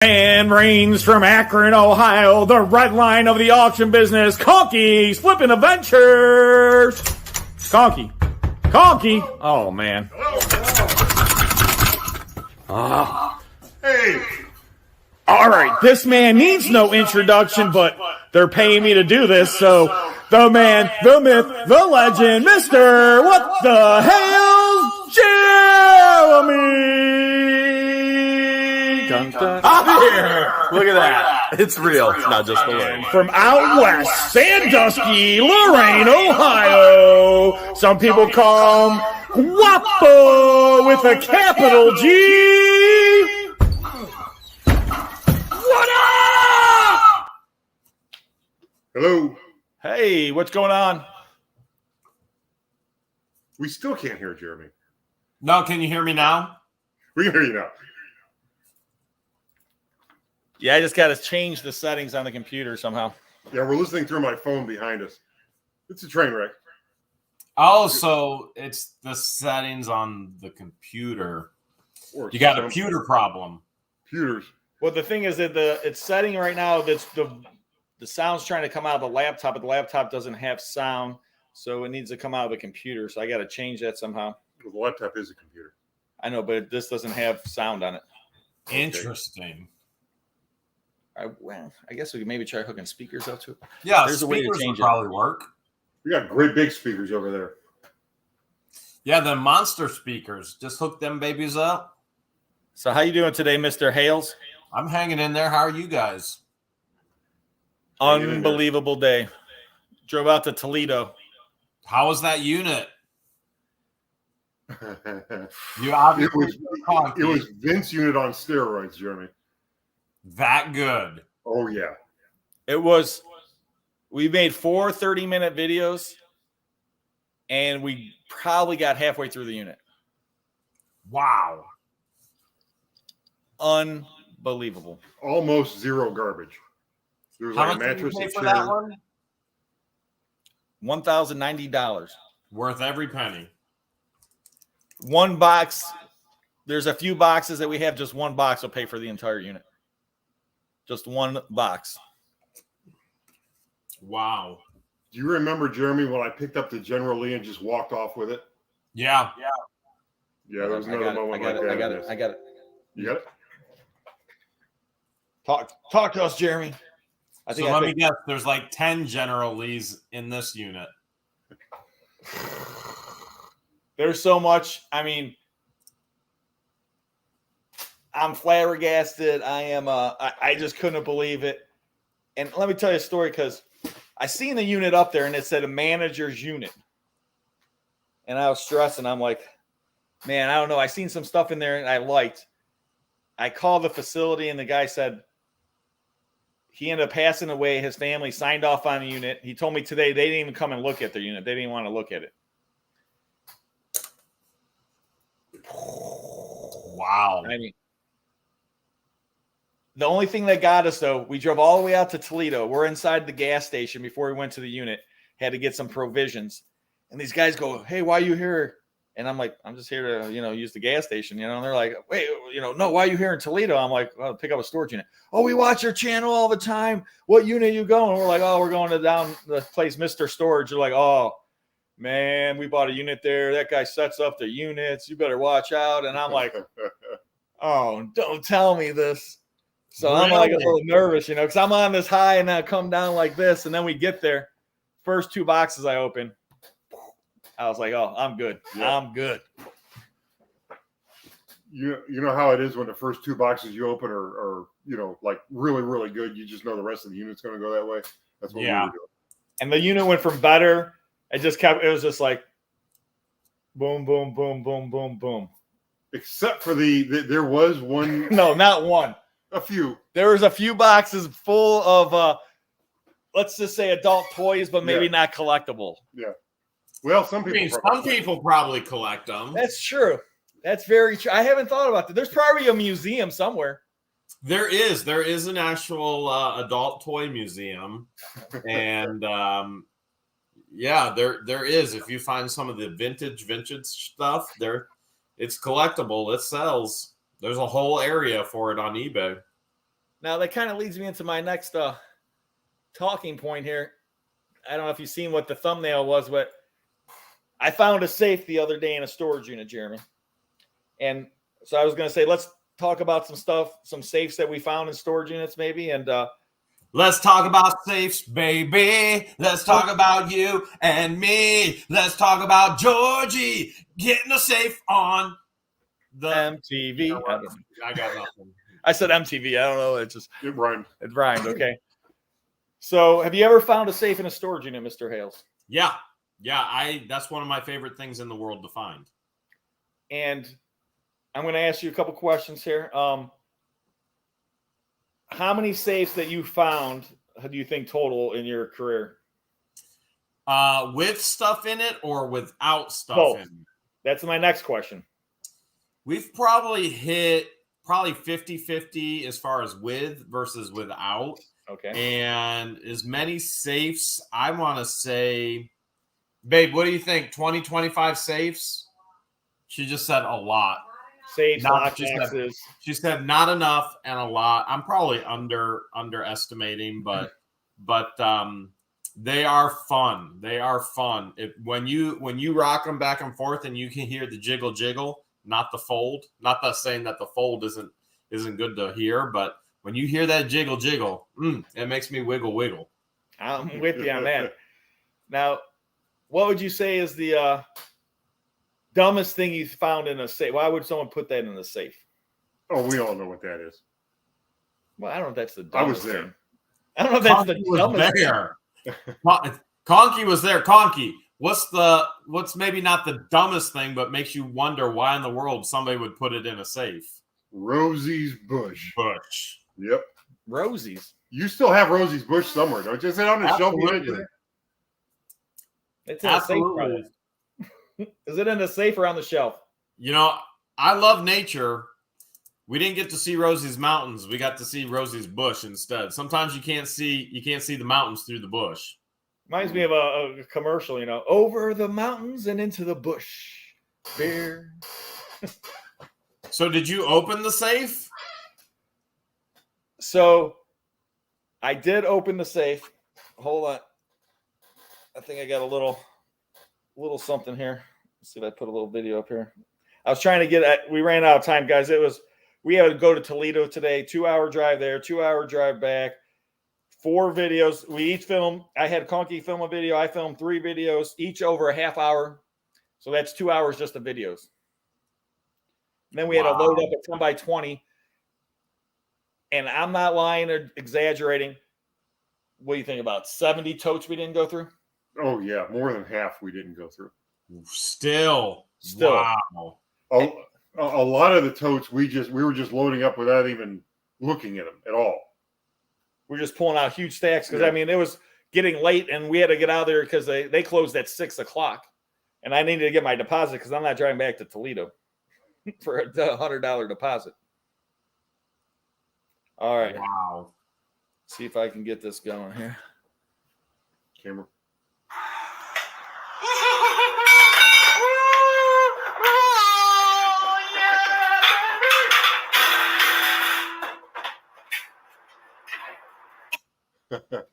And reigns from Akron, Ohio, the red line of the auction business, Conky's Flippin' Adventures. Conky. Oh, man. Hey. All right, this man needs no introduction, but they're paying me to do this, so the man, the myth, the legend, Mr. What the Hales, Jeremy! Dun, dun. I'm here. Look at that. It's real. It's not just balloon. From out west, Sandusky, Lorain, Ohio. Some people call him Guapo with a capital G. What up? Hello. Hey, what's going on? We still can't hear Jeremy. No, can you hear me now? We can hear you now. Yeah, I just got to change the settings on the computer somehow. Yeah, we're listening through my phone behind us. It's a train wreck. Oh, so it's the settings on the computer. Or You got a computer problem. Computers. Well, the thing is that it's setting right now. That's the sound's trying to come out of the laptop, but the laptop doesn't have sound, so it needs to come out of the computer. So I got to change that somehow. Well, the laptop is a computer. I know, but this doesn't have sound on it. Interesting. I guess we could maybe try hooking speakers up to it. Yeah, There's a way to speakers change would probably work. We got great big speakers over there. Yeah, the monster speakers. Just hook them babies up. So how you doing today, Mr. Hales? I'm hanging in there. How are you guys? Unbelievable day. Drove out to Toledo. How was that unit? You it obviously was Vince unit on steroids, Jeremy. that good. Oh, yeah. We made 4 30-minute videos, and we probably got halfway through the unit. Wow. Unbelievable. Almost zero garbage. There was How like a much did you mattress pay and for chair. that one? $1,090. Worth every penny. One box. There's a few boxes that we have. Just one box will pay for the entire unit. Just one box. Wow. Do you remember, Jeremy, when I picked up the General Lee and just walked off with it? Yeah. Yeah, there was another moment like that. I got it. You got it? Talk to us, Jeremy. Let me guess. There's like 10 General Lees in this unit. There's so much. I mean, I'm flabbergasted. I just couldn't believe it. And let me tell you a story, because I seen the unit up there and it said a manager's unit. And I was stressing. I'm like, man, I don't know. I seen some stuff in there and I liked. I called the facility and the guy said he ended up passing away. His family signed off on the unit. He told me today they didn't even come and look at their unit. They didn't want to look at it. Wow. I mean, the only thing that got us, though, we drove all the way out to Toledo. We're inside the gas station before we went to the unit. Had to get some provisions. And these guys go, hey, why are you here? And I'm like, I'm just here to, use the gas station, And they're like, wait, no, why are you here in Toledo? I'm like, well, pick up a storage unit. Oh, we watch your channel all the time. What unit are you going? We're like, oh, we're going to down the place, Mr. Storage. They're like, oh, man, we bought a unit there. That guy sets up the units. You better watch out. And I'm like, oh, don't tell me this. So I'm like a little nervous, because I'm on this high and I come down like this. And then we get there. First 2 boxes I open. I was like, oh, I'm good. Yeah. I'm good. You know how it is when the first 2 boxes you open are like really, really good. You just know the rest of the unit's going to go that way. That's what we were doing. And the unit went from better. It was just like boom, boom, boom, boom, boom, boom. Except for there was one. No, not one. A few. There was a few boxes full of, let's just say adult toys, but maybe not collectible. Yeah. Well, some people probably collect them. That's true. That's very true. I haven't thought about that. There's probably a museum somewhere. There is an actual adult toy museum, and there is. If you find some of the vintage stuff, it's collectible. It sells. There's a whole area for it on eBay. Now that kind of leads me into my next talking point here. I don't know if you've seen what the thumbnail was, but I found a safe the other day in a storage unit, Jeremy. And so I was going to say, let's talk about some stuff, some safes that we found in storage units, maybe. And let's talk about safes, baby. Let's talk about you and me. Let's talk about Georgie getting a safe on the MTV. You know I got nothing. I said MTV. I don't know. It rhymed. It rhymed. Okay. So, have you ever found a safe in a storage unit, Mr. Hales? Yeah. That's one of my favorite things in the world to find. And I'm going to ask you a couple questions here. How many safes that you found do you think total in your career? With stuff in it or without stuff Both. in it? That's my next question. We've probably hit 50-50 as far as with versus without. Okay. And as many safes, I want to say, babe, what do you think? 20, 25 safes? She just said a lot. Safes, lockboxes. She said not enough and a lot. I'm probably underestimating, but they are fun. They are fun. When you rock them back and forth and you can hear the jiggle jiggle, not the fold. Not that saying that the fold isn't good to hear, but when you hear that jiggle jiggle, it makes me wiggle wiggle. I'm with you on that. Now, what would you say is the dumbest thing you found in a safe? Why would someone put that in a safe? Oh, we all know what that is. Well, I don't know if that's the I was dumbest there. thing. I don't know if that's Conky the was dumbest there. Conky was there. Conky, what's maybe not the dumbest thing, but makes you wonder why in the world somebody would put it in a safe? Rosie's bush. Yep. Rosie's. You still have Rosie's bush somewhere, don't you? Is it on the shelf? Absolutely. It's in a safe, probably. Is it in the safe or on the shelf? You know, I love nature. We didn't get to see Rosie's mountains. We got to see Rosie's bush instead. Sometimes you can't see the mountains through the bush. Reminds me of a commercial, over the mountains and into the bush. Beer. So did you open the safe? So I did open the safe. Hold on. I think I got a little something here. Let's see if I put a little video up here. I was trying to we ran out of time, guys. We had to go to Toledo today, 2-hour drive there, 2-hour drive back, 4 videos. We each filmed. I had Conky film a video. I filmed 3 videos, each over a half hour. So that's 2 hours just of videos. And then we had to load up a 10x20. And I'm not lying or exaggerating. What do you think about 70 totes we didn't go through? Oh, yeah. More than half we didn't go through. Still. Wow. A lot of the totes we were just loading up without even looking at them at all. We're just pulling out huge stacks because, I mean, it was getting late and we had to get out of there because they closed at 6 o'clock. And I needed to get my deposit because I'm not driving back to Toledo for a $100 deposit. All right. Wow. See if I can get this going here. Camera.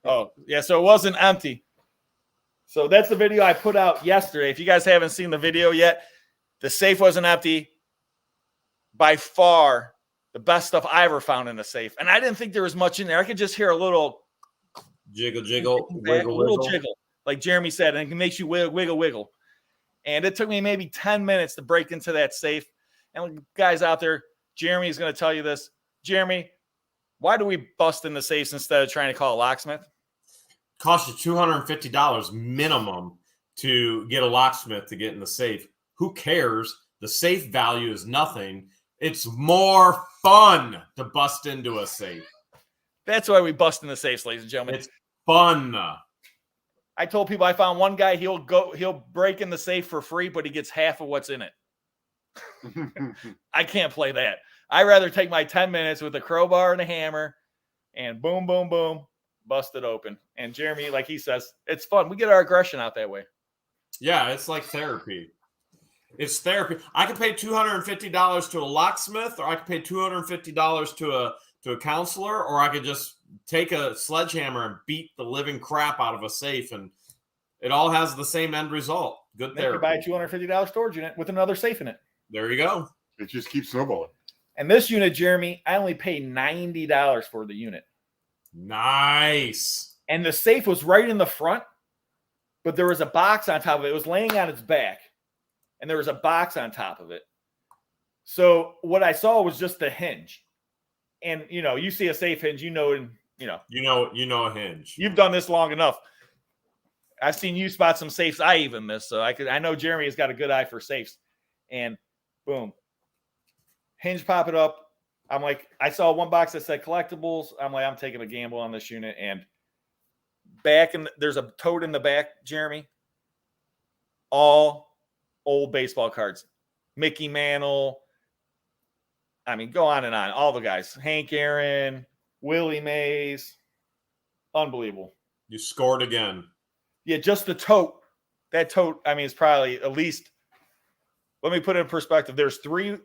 Oh, yeah. So it wasn't empty. So that's the video I put out yesterday. If you guys haven't seen the video yet, the safe wasn't empty. By far, the best stuff I ever found in a safe. And I didn't think there was much in there. I could just hear a little jiggle, jiggle, wiggle, little jiggle, like Jeremy said, and it makes you wiggle, wiggle. And it took me maybe 10 minutes to break into that safe. And guys out there, Jeremy is going to tell you this. Jeremy, why do we bust in the safes instead of trying to call a locksmith? Cost you $250 minimum to get a locksmith to get in the safe. Who cares? The safe value is nothing. It's more fun to bust into a safe. That's why we bust in the safes, ladies and gentlemen. It's fun. I told people I found one guy, he'll break in the safe for free, but he gets half of what's in it. I can't play that. I'd rather take my 10 minutes with a crowbar and a hammer and boom, boom, boom, bust it open. And Jeremy, like he says, it's fun. We get our aggression out that way. Yeah, it's like therapy. It's therapy. I could pay $250 to a locksmith, or I could pay $250 to to a counselor, or I could just take a sledgehammer and beat the living crap out of a safe, and it all has the same end result. Good Then you therapy. buy a $250 storage unit with another safe in it. There you go. It just keeps snowballing. And this unit, Jeremy, I only paid $90 for the unit. Nice. And the safe was right in the front, but there was a box on top of it. It was laying on its back, and there was a box on top of it. So what I saw was just the hinge. And, you see a safe hinge, You know a hinge. You've done this long enough. I've seen you spot some safes I even missed. So I know Jeremy has got a good eye for safes. And boom. Hinge pop it up. I'm like, I saw one box that said collectibles. I'm like, I'm taking a gamble on this unit. And there's a tote in the back, Jeremy. All old baseball cards. Mickey Mantle. I mean, go on and on. All the guys. Hank Aaron, Willie Mays. Unbelievable. You scored again. Yeah, just the tote. That tote, I mean, it's probably at least, let me put it in perspective. There's 3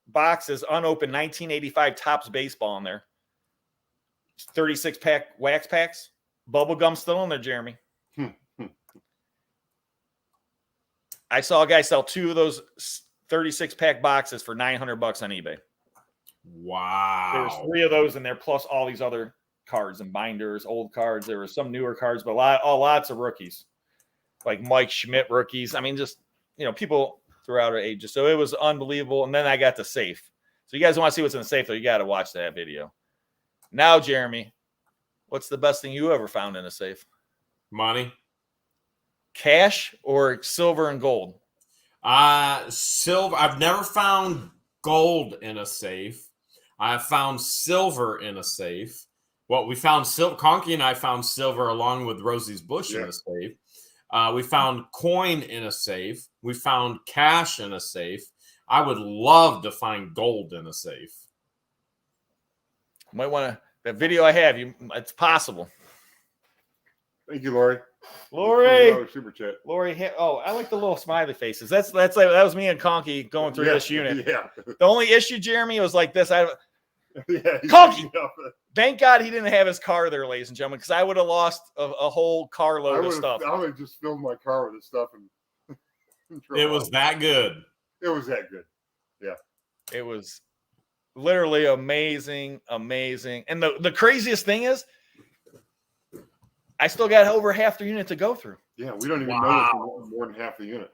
boxes, unopened 1985 Topps baseball in there. 36-pack wax packs. Bubble gum still in there, Jeremy. I saw a guy sell 2 of those 36-pack boxes for $900 on eBay. Wow. There was 3 of those in there, plus all these other cards and binders, old cards. There were some newer cards, but lots of rookies, like Mike Schmidt rookies. I mean, just people throughout our ages. So it was unbelievable. And then I got the safe. So you guys want to see what's in the safe, though, you got to watch that video. Now, Jeremy, what's the best thing you ever found in a safe? Money. Cash or silver and gold? Silver. I've never found gold in a safe. I found silver in a safe. Well, we found silver. Conky and I found silver along with Rosie's bush in a safe. We found coin in a safe. We found cash in a safe. I would love to find gold in a safe. Might want to. That video I have, it's possible. Thank you, Lori. Lori. Super chat. Lori. I like the little smiley faces. That was me and Conky going through this unit. Yeah. The only issue, Jeremy, was like this. Yeah, Conky. Thank God he didn't have his car there, ladies and gentlemen, because I would have lost a whole carload of stuff. I would have just filled my car with this stuff and it was that good. It was that good. Yeah. It was literally amazing. And the craziest thing is, I still got over half the unit to go through. Yeah, we don't even know more than half the unit.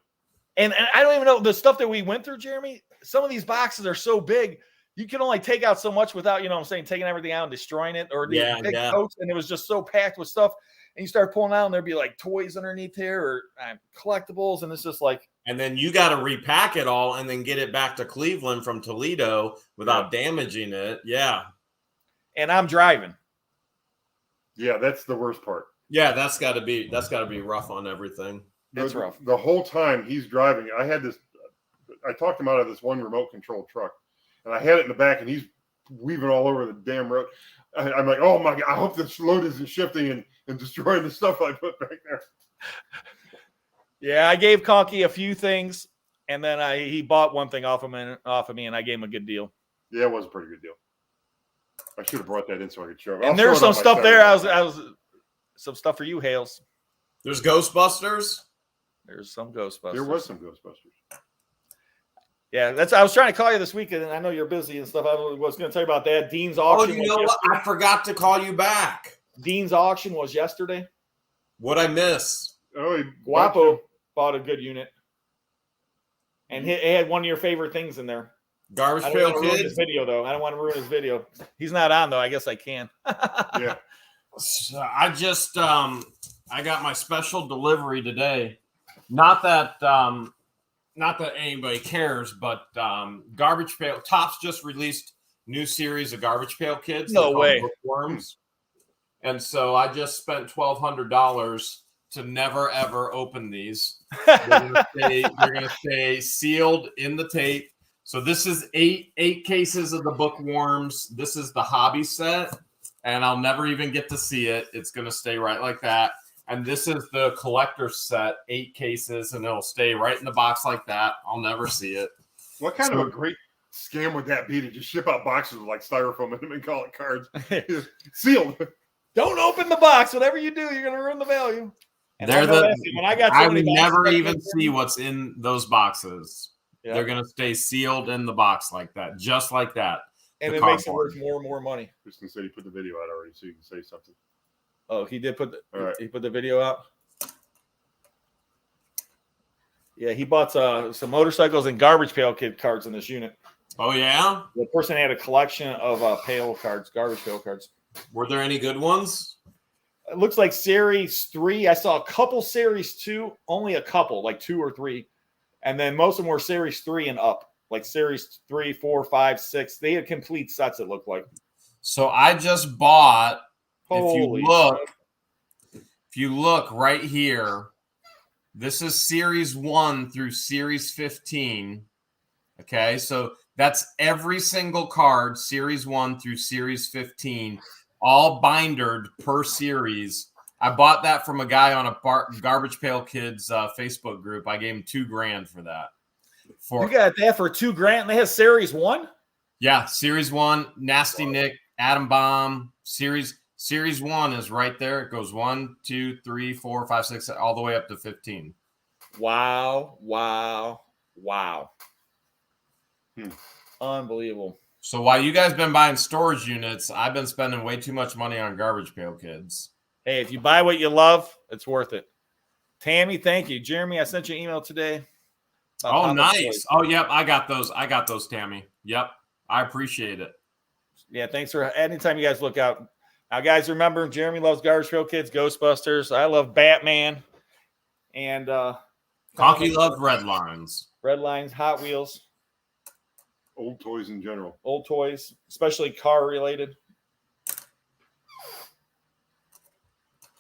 And I don't even know the stuff that we went through, Jeremy. Some of these boxes are so big, you can only take out so much without, taking everything out and destroying it, or the big coats. And it was just so packed with stuff. And you start pulling out, and there'd be like toys underneath here or collectibles, and it's just like. And then you got to repack it all and then get it back to Cleveland from Toledo without damaging it. Yeah. And I'm driving. Yeah, that's the worst part. Yeah, that's got to be rough on everything. It's rough. The whole time he's driving, I talked him out of this one remote control truck, and I had it in the back, and he's weaving all over the damn road. I'm like, oh my God, I hope this load isn't shifting and destroying the stuff I put back there. Yeah, I gave Conky a few things, and then he bought one thing off of me, and I gave him a good deal. Yeah, it was a pretty good deal. I should have brought that in so I could show it. And there's some stuff there. I was some stuff for you, Hales. There's Ghostbusters. There's some Ghostbusters. There was some Ghostbusters. Yeah, I was trying to call you this week, and I know you're busy and stuff. I was going to tell you about that. Dean's auction. Oh, you know what? I forgot to call you back. Dean's auction was yesterday. What'd I miss? Oh, Guapo bought a good unit, and it had one of your favorite things in there. Garbage I Pail don't want to ruin Kids. his video, though. I don't want to ruin his video. He's not on, though. I guess I can. Yeah. So I just I got my special delivery today. Not that anybody cares, but Garbage Pail Topps just released new series of Garbage Pail Kids. No way. Bookworms. And so I just spent $1,200 to never ever open these. They're gonna stay sealed in the tape. So this is eight cases of the bookworms. This is the hobby set, and I'll never even get to see it. It's gonna stay right like that. And this is the collector set, 8 cases, and it'll stay right in the box like that. I'll never see it. What kind of a great scam would that be to just ship out boxes with like styrofoam in them and call it cards? Sealed. Don't open the box. Whatever you do, you're gonna ruin the value. And They're when I got so I many would boxes never like even this, see what's in those boxes. yeah. They're gonna stay sealed in the box like that, just like that. And the it makes it cardboard. worth more and more money. Kristen said he put the video out already, so you can say something. Oh, he did put All right. he put the video out. Yeah, he bought some motorcycles and Garbage Pail Kid cards in this unit. Oh yeah, The person had a collection of pail cards, Garbage Pail cards. were there any good ones? It looks like Series 3. I saw a couple Series 2, only a couple, like 2 or 3. And then most of them were Series 3 and up, like Series 3, 4, 5, 6. They had complete sets, it looked like. So I just bought. Holy If you look right here, this is Series 1 through Series 15. Okay, so that's every single card, Series 1 through Series 15, all bindered per series. I bought that from a guy on a Garbage Pail Kids Facebook group. I gave him $2,000 for that. You got that for $2,000 and they have Series 1? Yeah, Series 1, Nasty Nick, Atom Bomb, Series 1 is right there. It goes 1, 2, 3, 4, 5, 6, all the way up to 15. Wow. Unbelievable. So while you guys been buying storage units, I've been spending way too much money on Garbage Pail Kids. Hey, if you buy what you love, it's worth it. Tammy, thank you. Jeremy, I sent you an email today. Oh, nice. Oh, yep. I got those, Tammy. Yep. I appreciate it. Yeah, thanks for anytime you guys look out. Now, guys, remember, Jeremy loves Garbage Pail Kids, Ghostbusters. I love Batman. And Conky loves Red Lines. Red Lines, Hot Wheels. Old toys in general. Old toys, especially car related.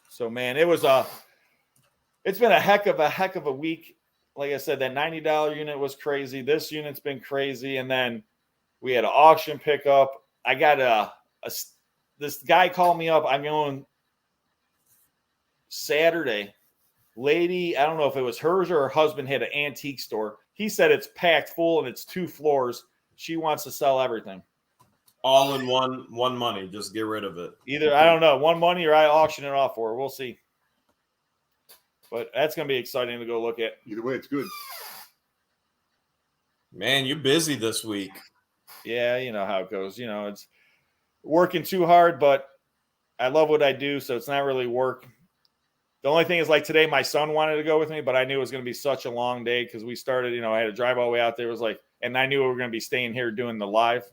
So, man, it's been a heck of a week. Like I said, that $90 unit was crazy. This unit's been crazy. And then we had an auction pickup. I got this guy called me up. I'm going Saturday. Lady, I don't know if it was hers or her husband had an antique store. He said it's packed full and it's 2 floors. She wants to sell everything. All in one money. Just get rid of it. Either, I don't know, one money or I auction it off for her. We'll see. But that's going to be exciting to go look at. Either way, it's good. Man, you're busy this week. Yeah, you know how it goes. You know, it's working too hard, but I love what I do, so it's not really work. The only thing is, like today, my son wanted to go with me, but I knew it was going to be such a long day because we started, you know, I had to drive all the way out there. It was like, and I knew we were going to be staying here doing the live.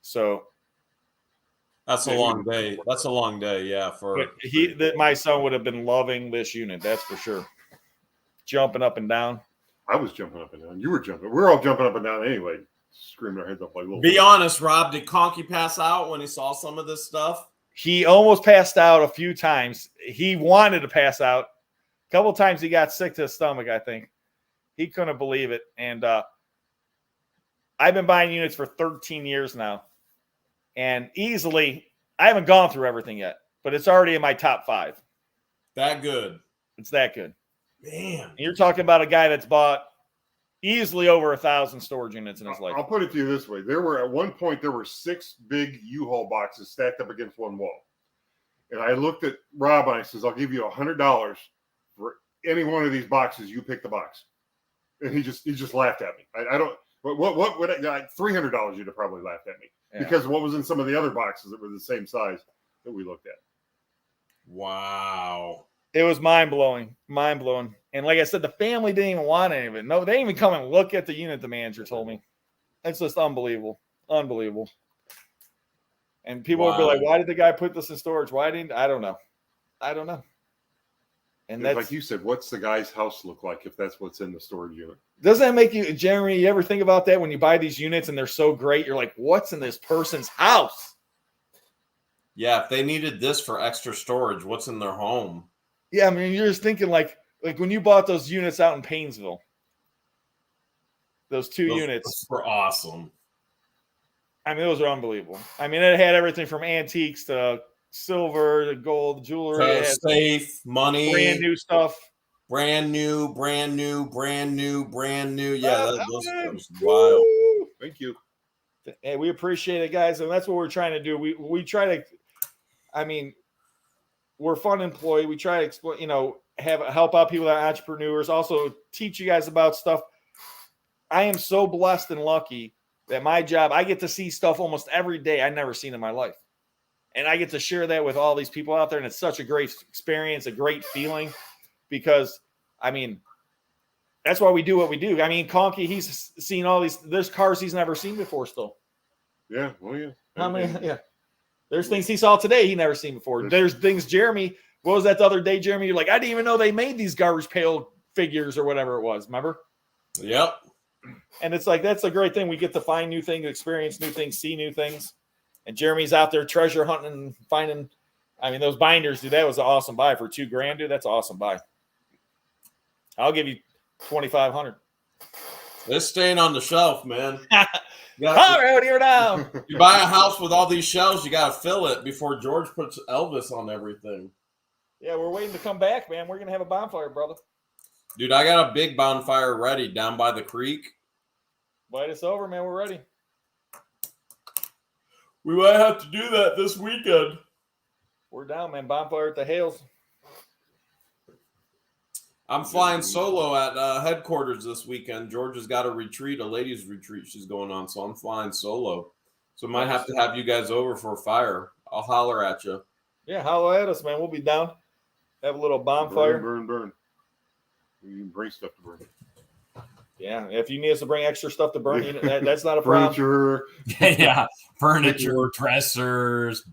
So that's a long day. That's a long day, yeah. My son would have been loving this unit, that's for sure. Jumping up and down. I was jumping up and down. You were jumping. We're all jumping up and down anyway, screaming our heads off like little. Be honest, Rob. Did Conky pass out when he saw some of this stuff? He almost passed out a few times. He wanted to pass out. A couple of times he got sick to his stomach, I think. He couldn't believe it. And I've been buying units for 13 years now. And easily, I haven't gone through everything yet, but it's already in my top 5. That good. It's that good. Man. And you're talking about a guy that's bought easily over 1,000 storage units in his life. I'll put it to you this way. At one point, there were 6 big U-Haul boxes stacked up against one wall. And I looked at Rob and I says, I'll give you $100 for any one of these boxes. You pick the box. And he just laughed at me. I don't, what would $300 you'd have probably laughed at me. Yeah. Because what was in some of the other boxes that were the same size that we looked at. Wow. It was mind-blowing. Mind-blowing. And like I said, the family didn't even want any of it. No, they didn't even come and look at the unit, the manager told me. It's just unbelievable. Unbelievable. And people would be like, why did the guy put this in storage? I don't know. And that's like you said, what's the guy's house look like if that's what's in the storage unit? Doesn't that make you, Jeremy, you ever think about that when you buy these units and they're so great? You're like, what's in this person's house? Yeah, if they needed this for extra storage, what's in their home? Yeah, I mean, you're just thinking like when you bought those units out in Paynesville, those units were awesome. I mean, those are unbelievable. I mean, it had everything from antiques to silver to gold, jewelry, safe, money, brand new stuff. Brand new. Yeah, those are wild. Thank you. Hey, we appreciate it, guys, and that's what we're trying to do. We try to, I mean, we're a fun employee. We try to explain, help out people that are entrepreneurs. Also, teach you guys about stuff. I am so blessed and lucky that my job, I get to see stuff almost every day I've never seen in my life, and I get to share that with all these people out there, and it's such a great experience, a great feeling, because I mean, that's why we do what we do. I mean, Conky, he's seen all these. There's cars he's never seen before. Still, Yeah. Well, yeah. I mean, yeah. There's things he saw today he never seen before. There's things, Jeremy. What was that the other day, Jeremy? You're like, I didn't even know they made these garbage pail figures or whatever it was. Remember? Yep. And it's like that's a great thing. We get to find new things, experience new things, see new things. And Jeremy's out there treasure hunting and finding. I mean, those binders, dude. That was an awesome buy for $2,000, dude. That's an awesome buy. I'll give you 2,500. It's staying on the shelf, man. All right, here now. You buy a house with all these shelves, you got to fill it before George puts Elvis on everything. Yeah, we're waiting to come back, man. We're gonna have a bonfire, brother. Dude, I got a big bonfire ready down by the creek. Bite us over, man. We're ready. We might have to do that this weekend. We're down, man. Bonfire at the Hales. I'm flying solo at headquarters this weekend. George has got a retreat, a ladies' retreat she's going on, so I'm flying solo. So might have to have you guys over for a fire. I'll holler at you. Yeah, holler at us, man. We'll be down. Have a little bonfire. Burn. You can bring stuff to burn. Yeah, if you need us to bring extra stuff to burn, that's not a problem. Furniture. Yeah, furniture, dressers,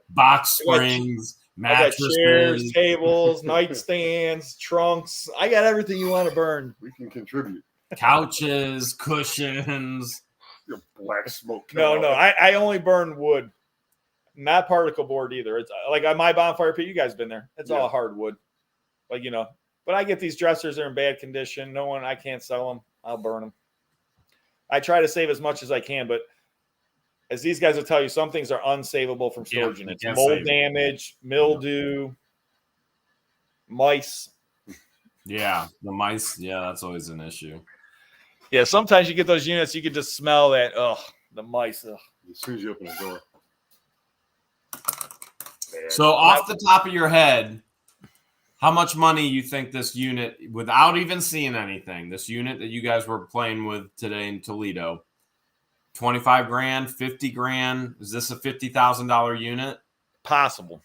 box springs, mattresses, chairs, tables, nightstands, trunks. I got everything you want to burn. We can contribute. couches, cushions. Your black smoke. No. I only burn wood, not particle board either. It's like on my bonfire pit. You guys been there? It's all hardwood, But I get these dressers; they're in bad condition. I can't sell them. I'll burn them. I try to save as much as I can, but as these guys will tell you, some things are unsavable from storage units. Mold damage, mildew, mice. Yeah, the mice. Yeah, that's always an issue. Yeah, sometimes you get those units, you can just smell that. The mice. Ugh. As soon as you open the door. So off the top of your head, how much money you think this unit, without even seeing anything, this unit that you guys were playing with today in Toledo, 25 grand, 50 grand? Is this a $50,000 unit? Possible.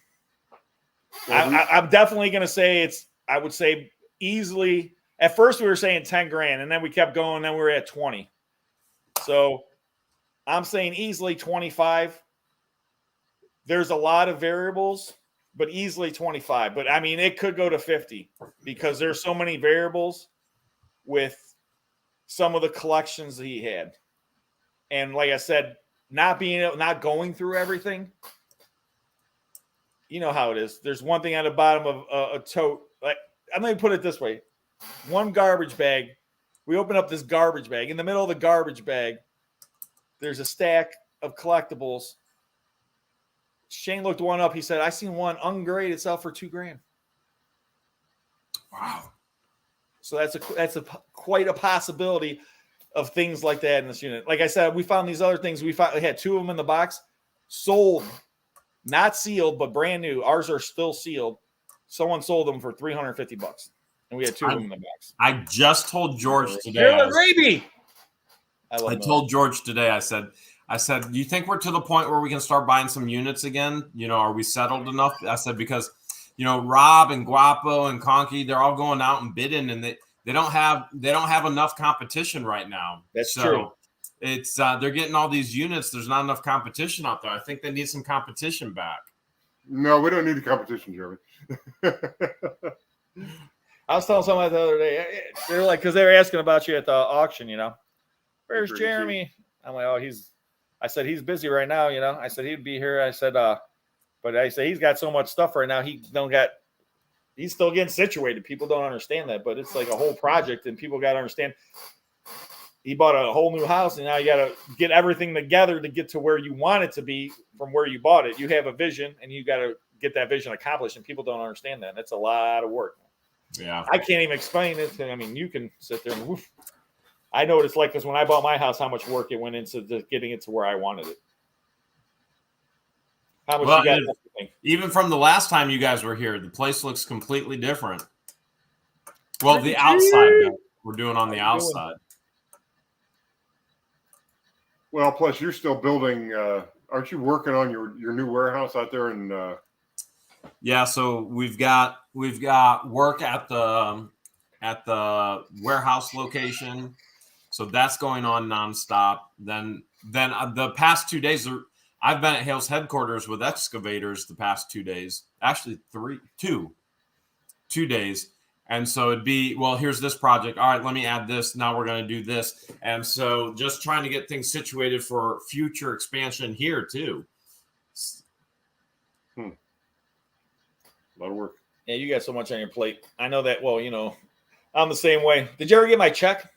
I'm definitely going to say I would say easily. At first we were saying 10 grand and then we kept going. Then we were at 20. So I'm saying easily 25. There's a lot of variables, but easily 25. But I mean, it could go to 50 because there's so many variables with some of the collections that he had. And like I said, not going through everything. You know how it is. There's one thing on the bottom of a tote. Like, I'm going to put it this way. One garbage bag. We open up this garbage bag. In the middle of the garbage bag, there's a stack of collectibles. Shane looked one up. He said, I seen one ungraded sell for $2,000. Wow. So that's quite a possibility of things like that in this unit. Like I said, we found these other things. We had two of them in the box, sold, not sealed, but brand new. Ours are still sealed. Someone sold them for $350, and we had two of them in the box. I just told George today. I told George today. I said, do you think we're to the point where we can start buying some units again? Are we settled enough? I said, because, Rob and Guapo and Conky, they're all going out and bidding, and they don't have enough competition right now. That's true. It's they're getting all these units. There's not enough competition out there. I think they need some competition back. No, we don't need the competition, Jeremy. I was telling somebody the other day. They're like, because they were asking about you at the auction. Where's Jeremy? I'm like, I said he's busy right now. I said he'd be here. I said, but I said he's got so much stuff right now. He's still getting situated. People don't understand that, but it's like a whole project, and people got to understand. He bought a whole new house, and now you got to get everything together to get to where you want it to be from where you bought it. You have a vision, and you got to get that vision accomplished, and people don't understand that. That's a lot of work. Yeah, I can't even explain it. You can sit there and woof. I know what it's like because when I bought my house, how much work it went into getting it to where I wanted it. How much Well, you got left, you think? even from the last time you guys were here, the place looks completely different. Well, the outside though, we're doing on the outside. Well, plus you're still building. Aren't you working on your new warehouse out there in? Yeah, so we've got work at the warehouse location, so that's going on nonstop. Then the past 2 days, I've been at Hales headquarters with excavators the past 2 days. Actually, 2 days. And so it'd be, well, here's this project. All right, let me add this. Now we're going to do this. And so just trying to get things situated for future expansion here too. A lot of work. Yeah, you got so much on your plate. I know that. Well, I'm the same way. Did you ever get my check?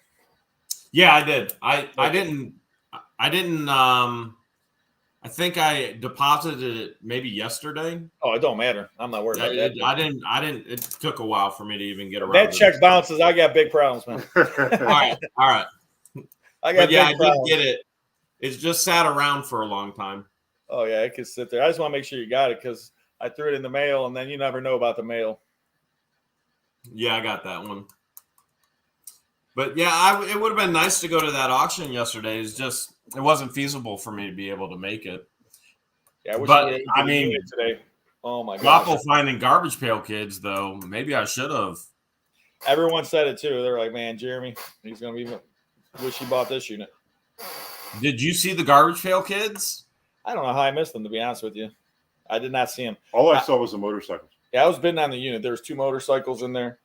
Yeah, I did. I didn't. I think I deposited it maybe yesterday. Oh, it don't matter. I'm not worried about that. I didn't. It took a while for me to even get around. That check bounces. I got big problems, man. All right. I got I problems. did get it. It's just sat around for a long time. Oh yeah, it could sit there. I just want to make sure you got it because I threw it in the mail, and then you never know about the mail. Yeah, I got that one. But yeah, it would have been nice to go to that auction yesterday. It's just it wasn't feasible for me to be able to make it. Yeah, I mean, today. Oh my god, Guapo finding garbage pail kids though. Maybe I should have. Everyone said it too. They're like, man, Jeremy, he's gonna be. Wish he bought this unit. Did you see the garbage pail kids? I don't know how I missed them, to be honest with you. I did not see them. All I saw was a motorcycle. Yeah, I was bidding on the unit. There was 2 motorcycles in there.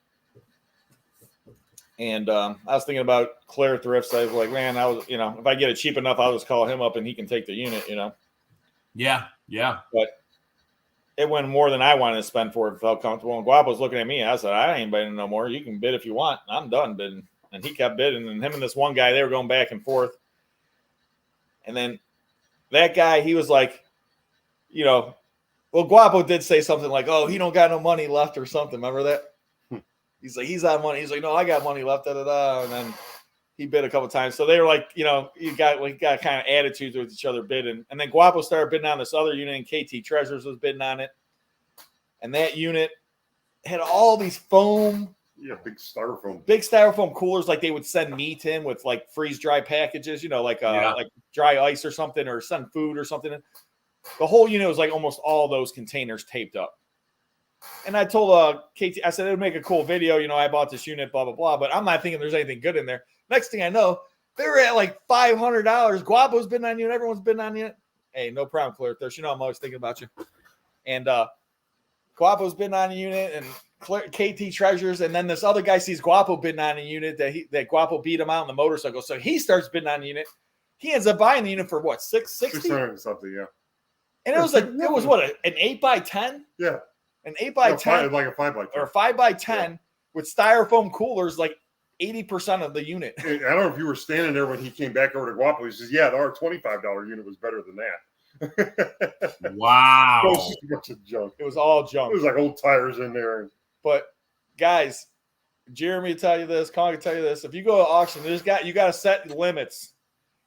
And I was thinking about Claire Thrifts. I was like, man, if I get it cheap enough, I'll just call him up and he can take the unit, Yeah. But it went more than I wanted to spend for it. Felt comfortable. And Guapo's looking at me. I said, I ain't bidding no more. You can bid if you want. I'm done bidding. And he kept bidding. And him and this one guy, they were going back and forth. And then that guy, he was like, well, Guapo did say something like, oh, he don't got no money left or something. Remember that? He's like, he's out of money. He's like, no, I got money left. And then he bid a couple times. So they were like, you got kind of attitudes with each other bidding. And then Guapo started bidding on this other unit, and KT Treasures was bidding on it. And that unit had all these foam. Yeah, big styrofoam. Big styrofoam coolers like they would send meat in with like freeze-dry packages, like dry ice or something, or send food or something. The whole unit was like almost all those containers taped up. And I told KT, I said, it would make a cool video. I bought this unit, blah, blah, blah. But I'm not thinking there's anything good in there. Next thing I know, they were at like $500. Guapo's been on unit. Everyone's been on unit. Hey, no problem, Claire Thirst. I'm always thinking about you. And Guapo's been on a unit, and KT Treasures. And then this other guy sees Guapo bidding on a unit that Guapo beat him out on the motorcycle. So he starts bidding on a unit. He ends up buying the unit for what, $660? $600 something, yeah. And it was like, it was what, an 8x10? Yeah. An 8x10, like a 5x10, or a 5x10 with styrofoam coolers, like 80% of the unit. I don't know if you were standing there when he came back over to Guapo. He says, "Yeah, our $25 unit was better than that." Wow, it was just a bunch of junk. It was all junk. It was like old tires in there. But guys, Jeremy will tell you this. Conky will tell you this. If you go to auction, you got to set limits,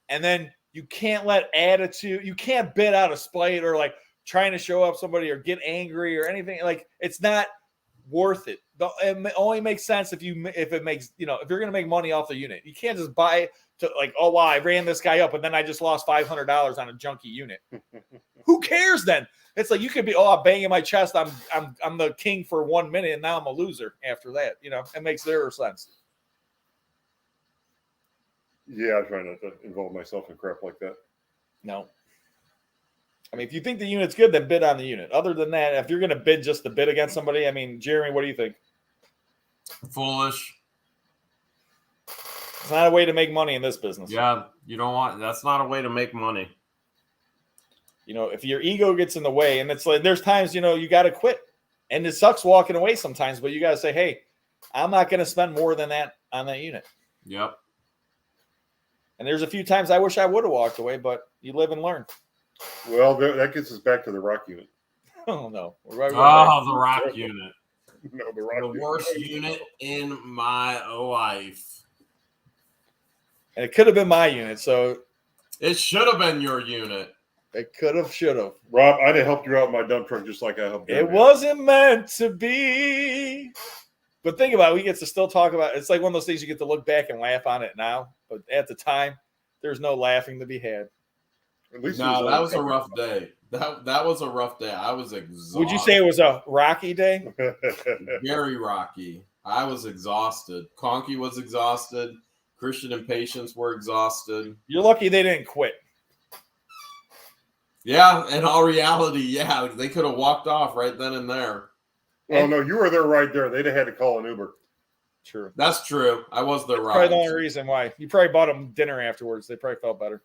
and then you can't let attitude. You can't bid out of spite or like trying to show up somebody or get angry or anything. Like, it's not worth it. It only makes sense if it makes, if you're going to make money off the unit. You can't just buy to like, oh, wow, I ran this guy up, and then I just lost $500 on a junky unit. Who cares then? It's like, you could be, oh, I'm banging my chest. I'm the king for 1 minute, and now I'm a loser after that. It makes zero sense. Yeah, I try not to involve myself in crap like that. No. I mean, if you think the unit's good, then bid on the unit. Other than that, if you're going to bid just to bid against somebody, I mean, Jeremy, what do you think? Foolish. It's not a way to make money in this business. Yeah, you don't want. That's not a way to make money. If your ego gets in the way, and it's like there's times you got to quit, and it sucks walking away sometimes, but you got to say, hey, I'm not going to spend more than that on that unit. Yep. And there's a few times I wish I would have walked away, but you live and learn. Well, that gets us back to the rock unit. Oh, no. The rock unit. No, the rock the unit. worst unit in my life. And it could have been my unit, so It should have been your unit. it could have, should have. Rob, I'd have helped you out in my dump truck just like I helped you. It wasn't meant to be. But think about it, we get to still talk about it. It's like one of those things you get to look back and laugh on it now. But at the time, there's no laughing to be had. At least No, that was a rough day. That was a rough day. I was exhausted. Would you say it was a rocky day? Very rocky. I was exhausted. Conky was exhausted. Christian and Patience were exhausted. You're lucky they didn't quit. Yeah, in all reality, yeah, they could have walked off right then and there. Well, no, you were there right there. They'd have had to call an Uber. True. That's true. I was there. That's probably the only reason why. You probably bought them dinner afterwards. They probably felt better.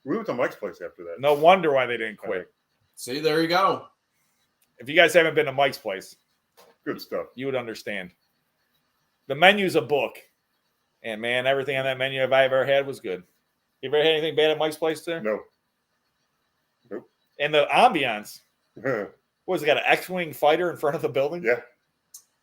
We went to Mike's place after that. No wonder why they didn't quit. See, there you go. If you guys haven't been to Mike's place, Good stuff. you would understand. The menu's a book. And, man, everything on that menu I've ever had was good. You ever had anything bad at Mike's place there? No. And the ambiance. What has it got, an X-Wing fighter in front of the building? Yeah.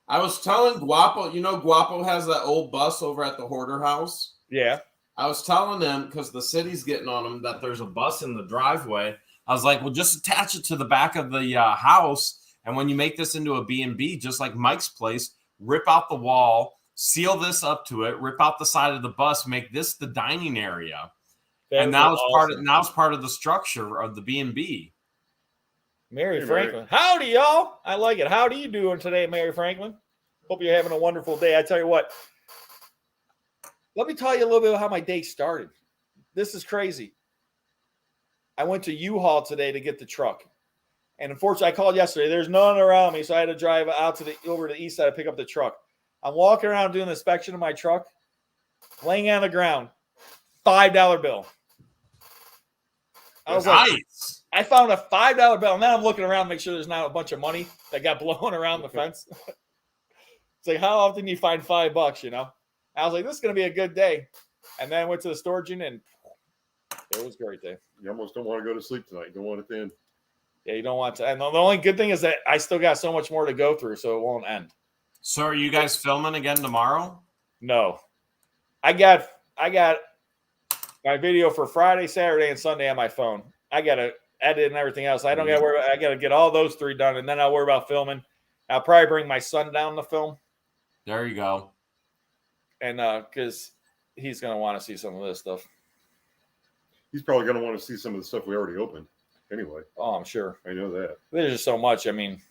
I was telling Guapo, Guapo has that old bus over at the Hoarder House. Yeah. I was telling them, because the city's getting on them, that there's a bus in the driveway. I was like, well, just attach it to the back of the house. And when you make this into a B&B, just like Mike's place, rip out the wall, seal this up to it, rip out the side of the bus, make this the dining area. And now it's part of the structure of the B&B. Mary Hey, Franklin. Howdy, y'all. I like it. How are you doing today, Mary Franklin? Hope you're having a wonderful day. I tell you what, let me tell you a little bit about how my day started. This is crazy. I went to U-Haul today to get the truck. And unfortunately, I called yesterday. There's none around me, so I had to drive out over to the east side to pick up the truck. I'm walking around doing the inspection of my truck, laying on the ground, $5 bill. I was like, Nice. I found a $5 bill, and then I'm looking around to make sure there's not a bunch of money that got blown around the fence. It's like, how often do you find $5, you know? I was like, this is going to be a good day. And then I went to the storage unit, and it was a great day. You almost don't want to go to sleep tonight. You don't want it to end. Yeah, you don't want to. And the only good thing is that I still got so much more to go through, so it won't end. So are you guys filming again tomorrow? No. I got my video for Friday, Saturday, and Sunday on my phone. I got to edit and everything else. I don't got to worry about, I got to get all those 3 done, and then I'll worry about filming. I'll probably bring my son down to film. There you go. And because he's going to want to see some of this stuff. He's probably going to want to see some of the stuff we already opened. Anyway. Oh, I'm sure. I know that. There's just so much. I mean,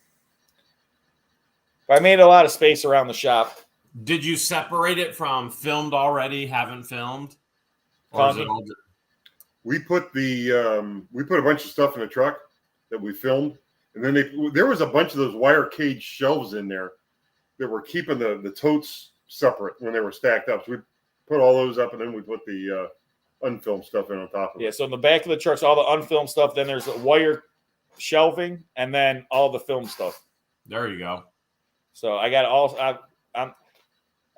I made a lot of space around the shop. Did you separate it from filmed already, haven't filmed? Or is it all just... We put a bunch of stuff in the truck that we filmed, and then there was a bunch of those wire cage shelves in there that were keeping the totes separate when they were stacked up. So we put all those up, and then we put the unfilmed stuff in on top of it. Yeah, so in the back of the truck's all the unfilmed stuff. Then there's the wire shelving, and then all the film stuff. There you go. So I got all.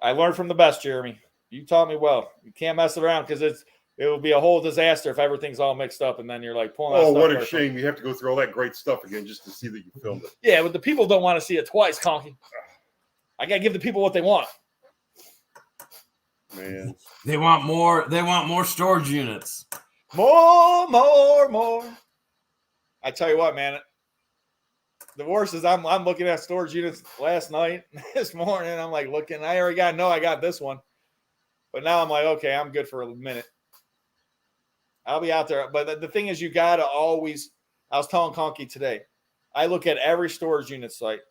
I learned from the best, Jeremy. You taught me well. You can't mess around because it will be a whole disaster if everything's all mixed up, and then you're like pulling. Oh, what a shame! You have to go through all that great stuff again just to see that you filmed it. Yeah, but the people don't want to see it twice, Conky. I gotta give the people what they want. Man, They want more. They want more storage units. More. I tell you what, man. The worst is I'm looking at storage units last night, this morning. I'm like looking. I already I got this one, but now I'm like, okay, I'm good for a minute. I'll be out there. But the thing is, you gotta always. I was telling Conky today. I look at every storage unit site.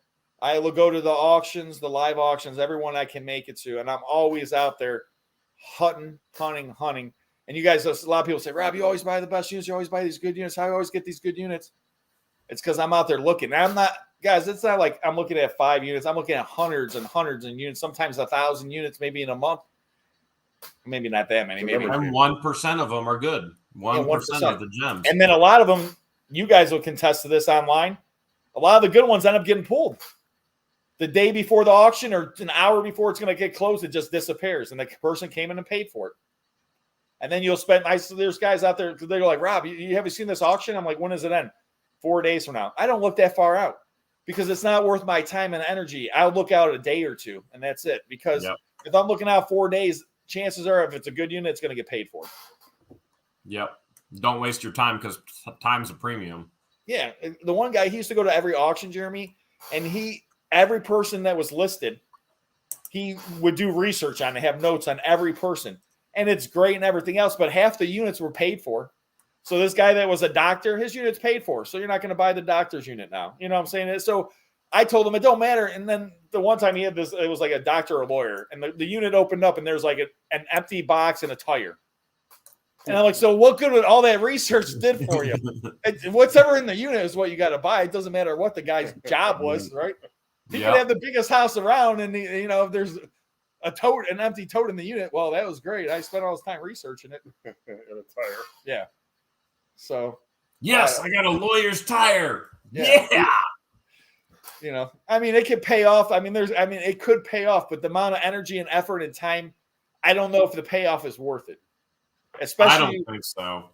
I will go to the auctions, the live auctions, everyone I can make it to, and I'm always out there hunting. And you guys, a lot of people say, Rob, you always buy the best units. You always buy these good units. How do you always get these good units? It's because I'm out there looking. I'm not, guys, it's not like I'm looking at 5 units. I'm looking at hundreds and units, sometimes 1,000 units, maybe in a month. Maybe not that many. Maybe. And 1% of them are good. 1% of the gems. And then a lot of them, you guys will contest to this online. A lot of the good ones end up getting pulled. The day before the auction or an hour before it's going to get closed, it just disappears. And the person came in and paid for it. And then you'll spend, there's guys out there, they're like, Rob, you haven't seen this auction? I'm like, when does it end? 4 days from now. I don't look that far out because it's not worth my time and energy. I'll look out a day or two, and that's it. Because if I'm looking out 4 days, chances are if it's a good unit, it's going to get paid for. Yep. Don't waste your time because time's a premium. Yeah. The one guy, he used to go to every auction, Jeremy, and every person that was listed, he would do research on it, have notes on every person. And it's great and everything else, but half the units were paid for. So this guy that was a doctor, his unit's paid for. So you're not going to buy the doctor's unit now. You know what I'm saying? So I told him it don't matter. And then the one time he had this, it was like a doctor or lawyer. And the unit opened up and there's like an empty box and a tire. And I'm like, so what good would all that research did for you? What's ever in the unit is what you got to buy. It doesn't matter what the guy's job was, right? He could have the biggest house around, and if there's an empty tote in the unit, well, that was great. I spent all this time researching it. And a tire. Yeah. So. Yes, I got a lawyer's tire. Yeah. I mean, it could pay off. I mean, it could pay off, but the amount of energy and effort and time, I don't know if the payoff is worth it. Especially, I don't think so.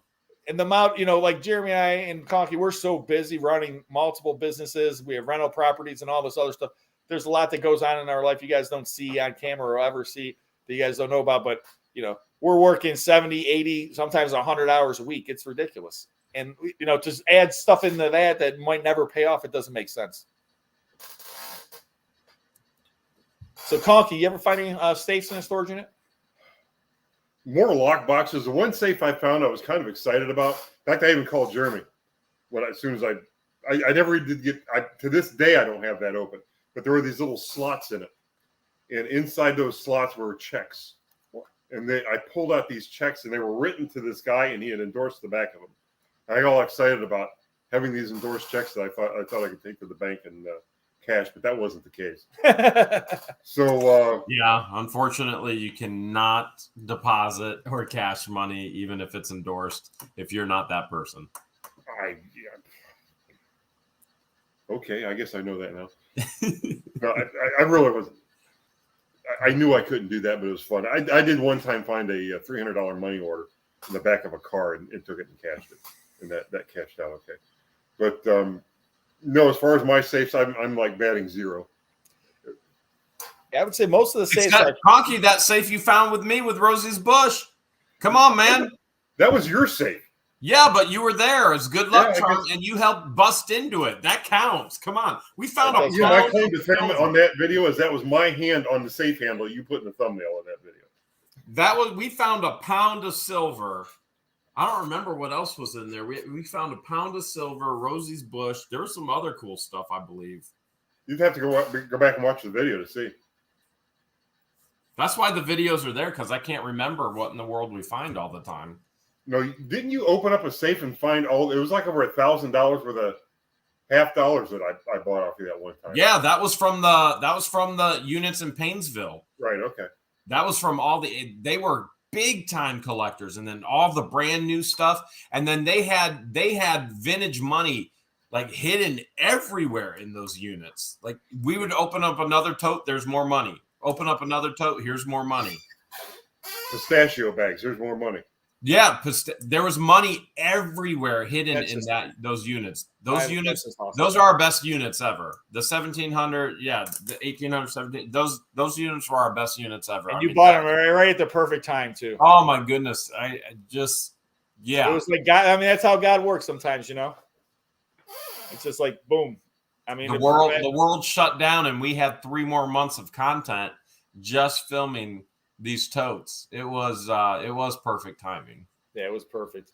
And the amount, like Jeremy and I and Conky, we're so busy running multiple businesses. We have rental properties and all this other stuff. There's a lot that goes on in our life you guys don't see on camera or ever see that you guys don't know about. But, we're working 70, 80, sometimes 100 hours a week. It's ridiculous. And, to add stuff into that might never pay off, it doesn't make sense. So, Conky, you ever find any safes in a storage unit? More lock boxes. The one safe I found I was kind of excited about. In fact, I even called Jeremy as soon as I never did get. To this day, I don't have that open. But there were these little slots in it, and inside those slots were checks. And I pulled out these checks, and they were written to this guy, and he had endorsed the back of them. I got all excited about having these endorsed checks that I thought I could take to the bank and cash, but that wasn't the case. So yeah, unfortunately, you cannot deposit or cash money, even if it's endorsed, if you're not that person. Okay, I guess I know that now. No, I really wasn't. I knew I couldn't do that, but it was fun. I did one time find a $300 money order in the back of a car and took it and cashed it, and that cashed out okay. But no, as far as my safes, I'm like batting zero. Yeah, I would say most of the safes. Conky, that safe you found with me with Rosie's Bush. Come on, man. That was your safe. Yeah, but you were there as good luck charm, and you helped bust into it. That counts. Come on. We found a Yeah, my claim to fame on that video is that was my hand on the safe handle you put in the thumbnail of that video. We found a pound of silver. I don't remember what else was in there. We found a pound of silver, Rosie's Bush. There was some other cool stuff, I believe. You'd have to go back and watch the video to see. That's why the videos are there, because I can't remember what in the world we find all the time. No, didn't you open up a safe and find it was like over $1,000 worth of $50 that I bought off you that one time. Yeah, that was from the units in Painesville. Right, okay. That was from they were big time collectors, and then all the brand new stuff, and then they had vintage money like hidden everywhere in those units. Like we would open up another tote, there's more money. Open up another tote, here's more money. Pistachio bags, there's more money. Yeah, there was money everywhere hidden in those units. Those units, awesome. Those are our best units ever. The 1700, the 1800, 17. Those units were our best units ever. And you bought them right at the perfect time too. Oh my goodness! I just, yeah. It was like God. I mean, that's how God works sometimes, It's just like boom. I mean, the world shut down, and we had 3 more months of content just filming these totes. It was perfect timing. Yeah, it was perfect.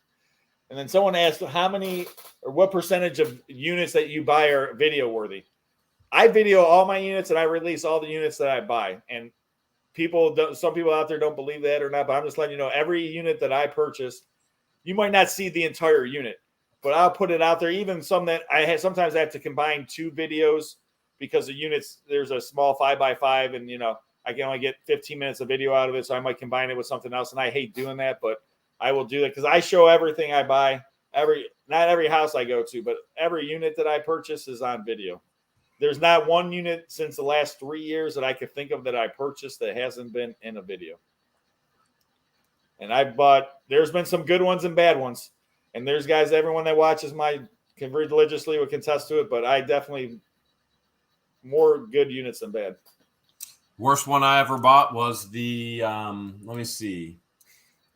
And then someone asked how many or what percentage of units that you buy are video worthy. I video all my units and I release all the units that I buy. And some people out there don't believe that or not, but I'm just letting you know every unit that I purchase, you might not see the entire unit, but I'll put it out there. Even some that sometimes I have to combine 2 videos because the units, there's a small 5x5 and I can only get 15 minutes of video out of it, so I might combine it with something else. And I hate doing that, but I will do that because I show everything I buy. Not every house I go to, but every unit that I purchase is on video. There's not one unit since the last 3 years that I could think of that I purchased that hasn't been in a video. And there's been some good ones and bad ones. And there's guys, everyone that watches can religiously would contest to it, but I definitely more good units than bad. Worst one I ever bought was the let me see.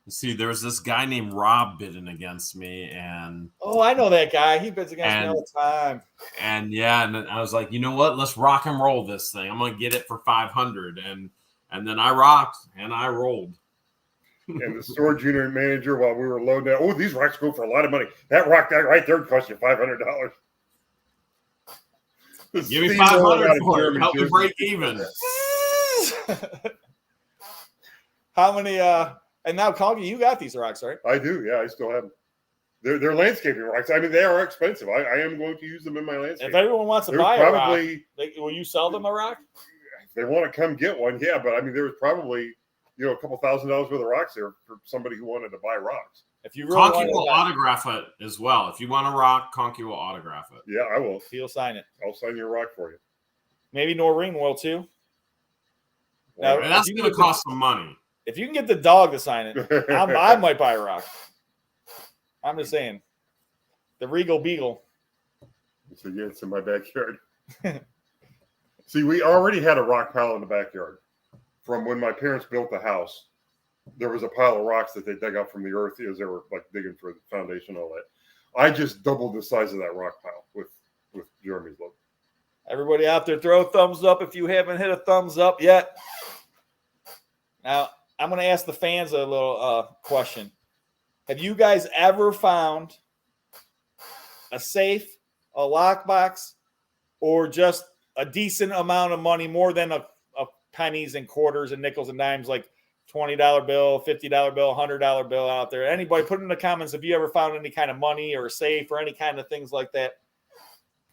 There was this guy named Rob bidding against me, and Oh, I know that guy. He bids against me all the time. And yeah, and I was like, you know what? Let's rock and roll this thing. I'm gonna get it for 500, and then I rocked and I rolled. And the storage unit manager, while we were loading out, oh, these rocks go for a lot of money. That rock that right there cost you $500. Give me 500 for it. Help me break even. How many? And now, Conky, you got these rocks, right? I do. Yeah, I still have them. They're landscaping rocks. I mean, they are expensive. I am going to use them in my landscape. If everyone wants to buy a rock, will you sell them a rock? If they want to come get one, yeah. But I mean, there was probably a couple $1,000s worth of rocks there for somebody who wanted to buy rocks. If you really Conky will autograph it as well. If you want a rock, Conky will autograph it. Yeah, I will. He'll sign it. I'll sign your rock for you. Maybe Noreen will too. Now, that's going to cost some money. If you can get the dog to sign it, I might buy a rock. I'm just saying. The Regal Beagle. So yeah, it's in my backyard. See, we already had a rock pile in the backyard from when my parents built the house. There was a pile of rocks that they dug out from the earth as they were like digging for the foundation and all that. I just doubled the size of that rock pile with Jeremy's load. Everybody out there, throw a thumbs up if you haven't hit a thumbs up yet. Now, I'm going to ask the fans a little question. Have you guys ever found a safe, a lockbox, or just a decent amount of money, more than a pennies and quarters and nickels and dimes, like $20 bill, $50 bill, $100 bill out there? Anybody, put in the comments if you ever found any kind of money or a safe or any kind of things like that.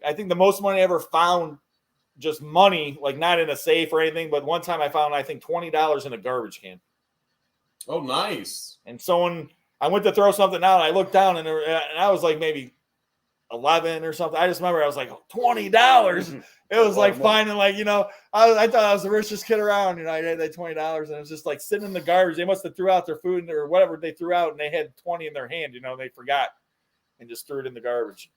I think the most money I ever found, just money, like not in a safe or anything, but one time I found, I think, $20 in a garbage can. Oh, nice. And I went to throw something out, and I looked down, and I was like maybe 11 or something. I just remember I was like, $20. It was like finding, like, I thought I was the richest kid around. I had that $20, and it was just like sitting in the garbage. They must have threw out their food or whatever they threw out, and they had 20 in their hand. They forgot and just threw it in the garbage.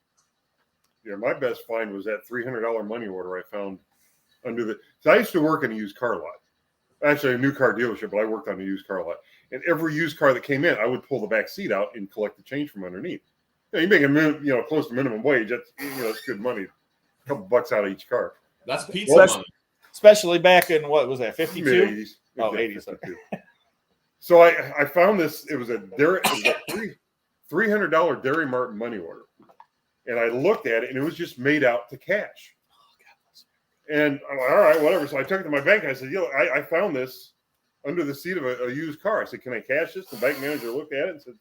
Yeah, my best find was that $300 money order I found under the. So I used to work in a used car lot, actually a new car dealership, but I worked on a used car lot. And every used car that came in, I would pull the back seat out and collect the change from underneath. You make close to minimum wage. That's good money. A couple bucks out of each car. That's pizza money. Especially back in, what was that, 52? Mid-80s. Oh, 80s. Okay. So I found this. It was a $300 Dairy Mart money order. And I looked at it, and it was just made out to cash. And I'm like, all right, whatever. So I took it to my bank, and I said, I found this under the seat of a used car. I said, can I cash this? The bank manager looked at it and said,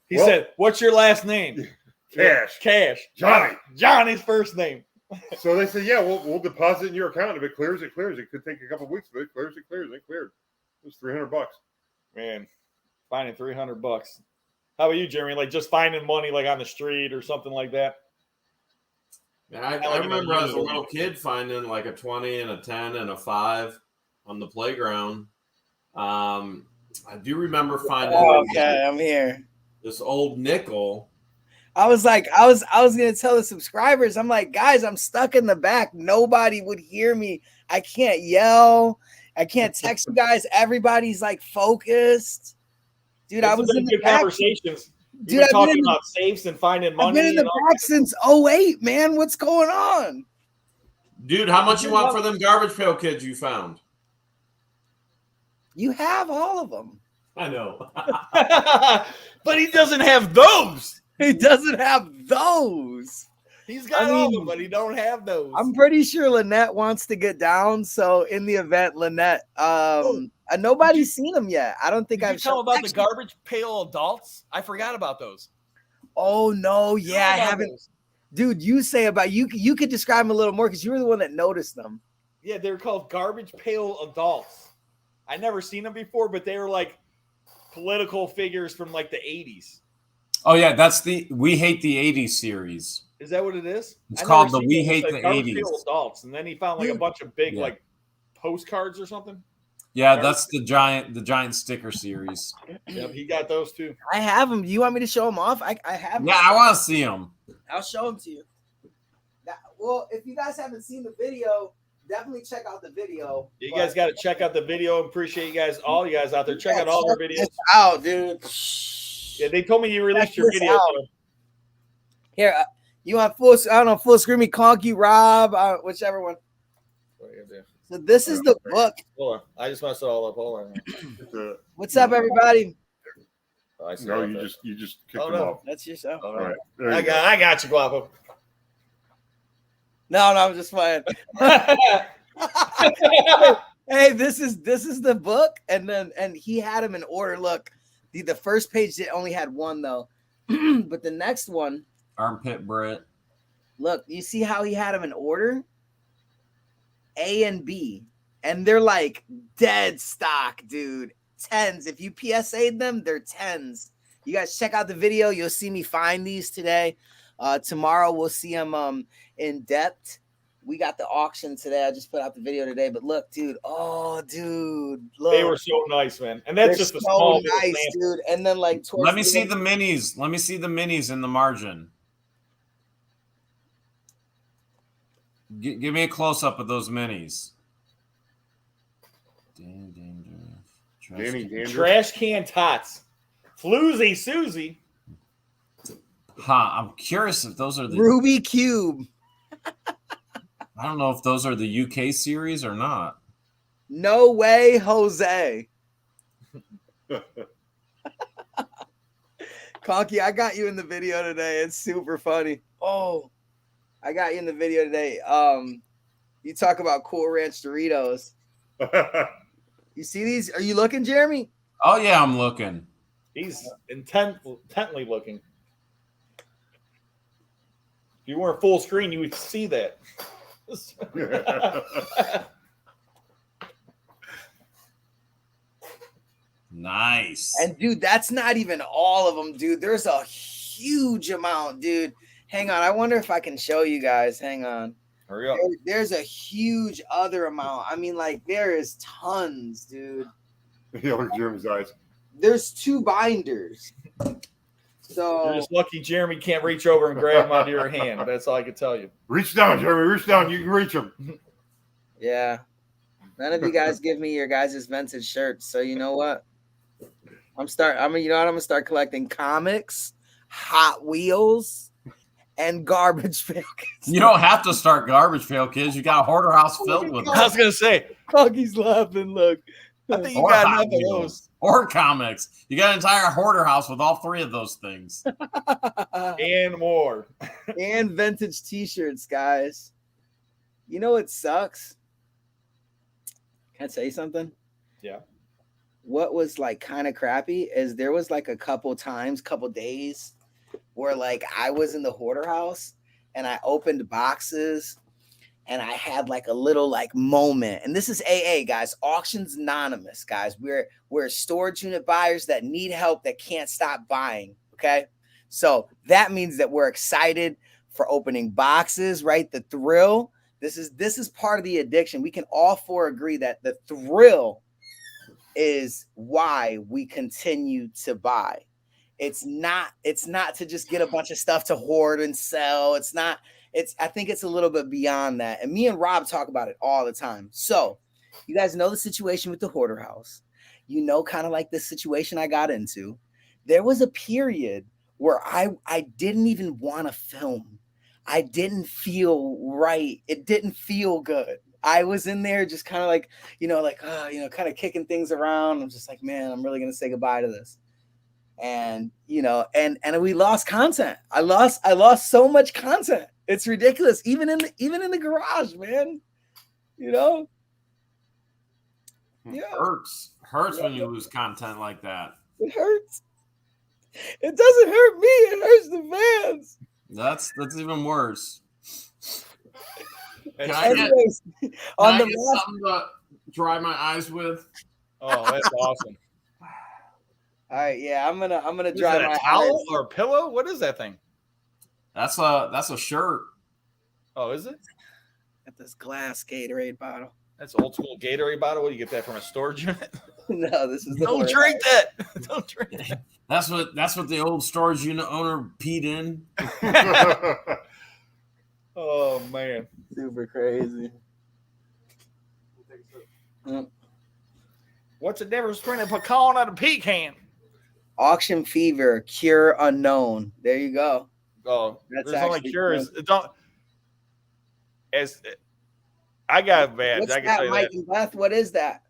he said, what's your last name? Cash. Johnny. Johnny's first name. So they said, yeah, we'll deposit in your account. If it clears, it clears. It could take a couple of weeks, but it clears. It cleared. It was $300. Man, finding $300. How about you, Jeremy? Like just finding money like on the street or something like that? Man, I remember as a little kid finding like a 20 and a 10 and a 5 on the playground. I do remember finding. Okay, I'm here. This old nickel. I was gonna tell the subscribers. I'm like, guys, I'm stuck in the back. Nobody would hear me. I can't yell. I can't text you guys. Everybody's like focused. Dude, I was in the back. Conversations. Dude, I've talking about safes and finding money. I've been in the back since 2008, man. What's going on? Dude, how much you want for them garbage pail kids you found? You have all of them. I know. But he doesn't have those. He doesn't have those. He's got all of them, but he don't have those. I'm pretty sure Lynette wants to get down. So in the event, Lynette, nobody's seen them yet. I don't think I've tell about the garbage pail adults. I forgot about those. Oh no, yeah, I haven't. Those. Dude, you say about you could describe them a little more because you were the one that noticed them. Yeah, they're called garbage pail adults. I never seen them before, but they were like political figures from like the 80s. Oh yeah, that's the We Hate the 80s series. Is that what it is? It's called the We Hate the 80s. Adults, and then he found like a bunch of big like postcards or something. Yeah, that's the giant sticker series. Yep, he got those too. I have them. Do you want me to show them off? I have them. Yeah, I want to see them. I'll show them to you. Well, if you guys haven't seen the video, definitely check out the video. You guys got to check out the video. Appreciate you guys, all you guys out there. Check out all their videos. Out, dude. Yeah, they told me you released your video. So. Here, you want full? I don't know, full screen me, Conky, Rob, whichever one. What are you gonna do? So this is the book. Hold on, I just messed it all up. Hold on. What's up, everybody? Oh, I see No, that. you just kicked Oh, them no. off. That's yourself. All All right. right. There you go. I got you, Guapo. No, I'm just playing. Hey, this is the book, and he had them in order. Look, the first page only had one though, but the next one, Armpit Brit. look, you see how he had them in order, A and B, and they're like dead stock, dude. 10s. If you PSA'd them, they're 10s. You guys check out the video. You'll see me find these today. Tomorrow we'll see them in depth. We got the auction today. I just put out the video today, but look, dude. Oh, dude, look. They were so nice, man. And that's They're just a so small little nice, sample. dude. And then like, Let me see the minis. Let me see the minis in the margin. Give me a close up of those minis. Danny Dandruff. Trash can tots. Floozy Susie. I'm curious if those are the. Ruby Cube. I don't know if those are the UK series or not. No way, Jose. Conky, I got you in the video today. It's super funny. Oh, I got you in the video today. You talk about Cool Ranch Doritos. You see these? Are you looking, Jeremy? Oh yeah, I'm looking. He's intently looking. If you weren't full screen, you would see that. Nice. And dude, that's not even all of them, dude. There's a huge amount, dude. Hang on. I wonder if I can show you guys. Hang on. Hurry up. There's a huge other amount. I mean, like, there is tons, dude. Yeah, look at Jeremy's eyes. There's 2 binders. So You're just lucky Jeremy can't reach over and grab them out of your hand. That's all I can tell you. Reach down, Jeremy. Reach down. You can reach them. yeah. None of you guys give me your guys' vintage shirts. So you know what? I'm gonna start collecting comics, Hot Wheels, and garbage pail kids. You don't have to start garbage pail kids. You got a hoarder house filled with them. I was gonna say, Conky's laughing. Look, I think you Or got Hot enough of Wheels. those. Or comics. You got an entire hoarder house with all 3 of those things. And more. and vintage T-shirts, guys. You know what sucks? Can I tell you something? Yeah. What was like kind of crappy is there was like a couple days where like I was in the hoarder house and I opened boxes and I had like a little like moment. And this is AA, guys. Auctions Anonymous, guys. We're storage unit buyers that need help that can't stop buying. Okay. So that means that we're excited for opening boxes, right? The thrill. This is part of the addiction. We can all 4 agree that the thrill is why we continue to buy. It's not to just get a bunch of stuff to hoard and sell. I think it's a little bit beyond that. And me and Rob talk about it all the time. So you guys know the situation with the hoarder house. You know, kind of like the situation I got into. There was a period where I didn't even want to film. I didn't feel right. It didn't feel good. I was in there just kind of like, kind of kicking things around. I'm just like, man, I'm really going to say goodbye to this. And, and we lost content. I lost so much content. It's ridiculous. Even in the garage, man, Yeah. Hurts when you lose content like that. It hurts. It doesn't hurt me. It hurts the fans. That's even worse. Can I Anyways, get on the something to dry my eyes with? Oh, that's awesome. all right, yeah, I'm gonna Is dry that my a towel eyes. or a pillow? What is that thing? That's a shirt. Oh, is it? Got this glass Gatorade bottle. That's old school Gatorade bottle. What do you get that from a storage unit? No, this is the Don't hoarder drink that. Don't drink that. That's what the old storage unit owner peed in. Oh man. Super crazy. What's the difference between a pecan and a pecan? Auction fever, cure unknown. There you go. Oh, That's there's only actually cures. Don't. As I got bad. What's I can that, tell you Mike that. and Beth? What is that?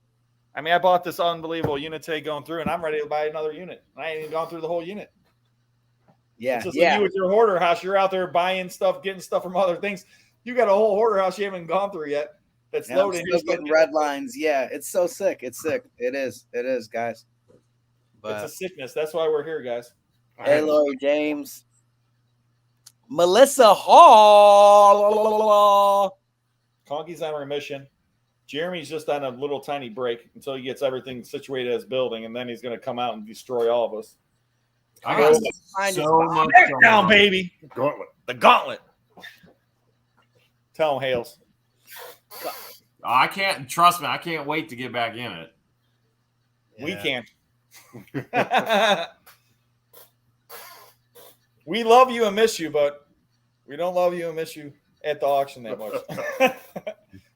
I mean, I bought this unbelievable unit today going through, and I'm ready to buy another unit. I ain't even gone through the whole unit. Yeah, It's just like yeah. you with your hoarder house. You're out there buying stuff, getting stuff from other things. You got a whole hoarder house you haven't gone through yet. That's Yeah, I'm loaded. still getting red lines. Yeah, it's so sick. It's sick. It is. It is, guys. But It's a sickness. That's why we're here, guys. hey, Lori James, Melissa Hall. Conky's on remission. Jeremy's just on a little tiny break until he gets everything situated as building, and then he's going to come out and destroy all of us. I got so much going Down, on. baby. Gauntlet. The gauntlet. Tell him, Hales. I can't trust me. I can't wait to get back in it. We can't. We love you and miss you, but we don't love you and miss you at the auction that much.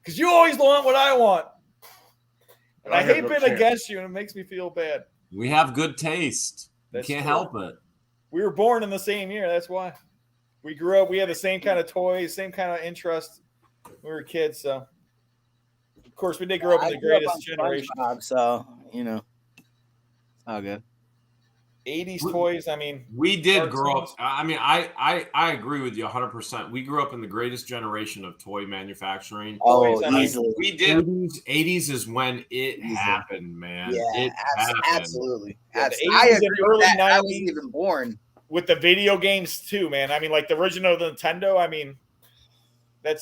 Because you always want what I want. And I hate being against you, and it makes me feel bad. We have good taste. That's You can't true. help it. We were born in the same year. That's why. We grew up. We had the same kind of toys, same kind of interest when we were kids. So, of course, we did grow up in the greatest generation. So, you know, it's all good. 80s toys. I mean, We did grow up. cartoons. I mean, I agree with you 100%. We grew up in the greatest generation of toy manufacturing. Oh, I mean, easily. We did. 80s is when it happened, man. Yeah, it happened. absolutely. Yeah, the I 80s and agree with early that. I was 90s. even born. With the video games too, man. I mean, like the original Nintendo. I mean, that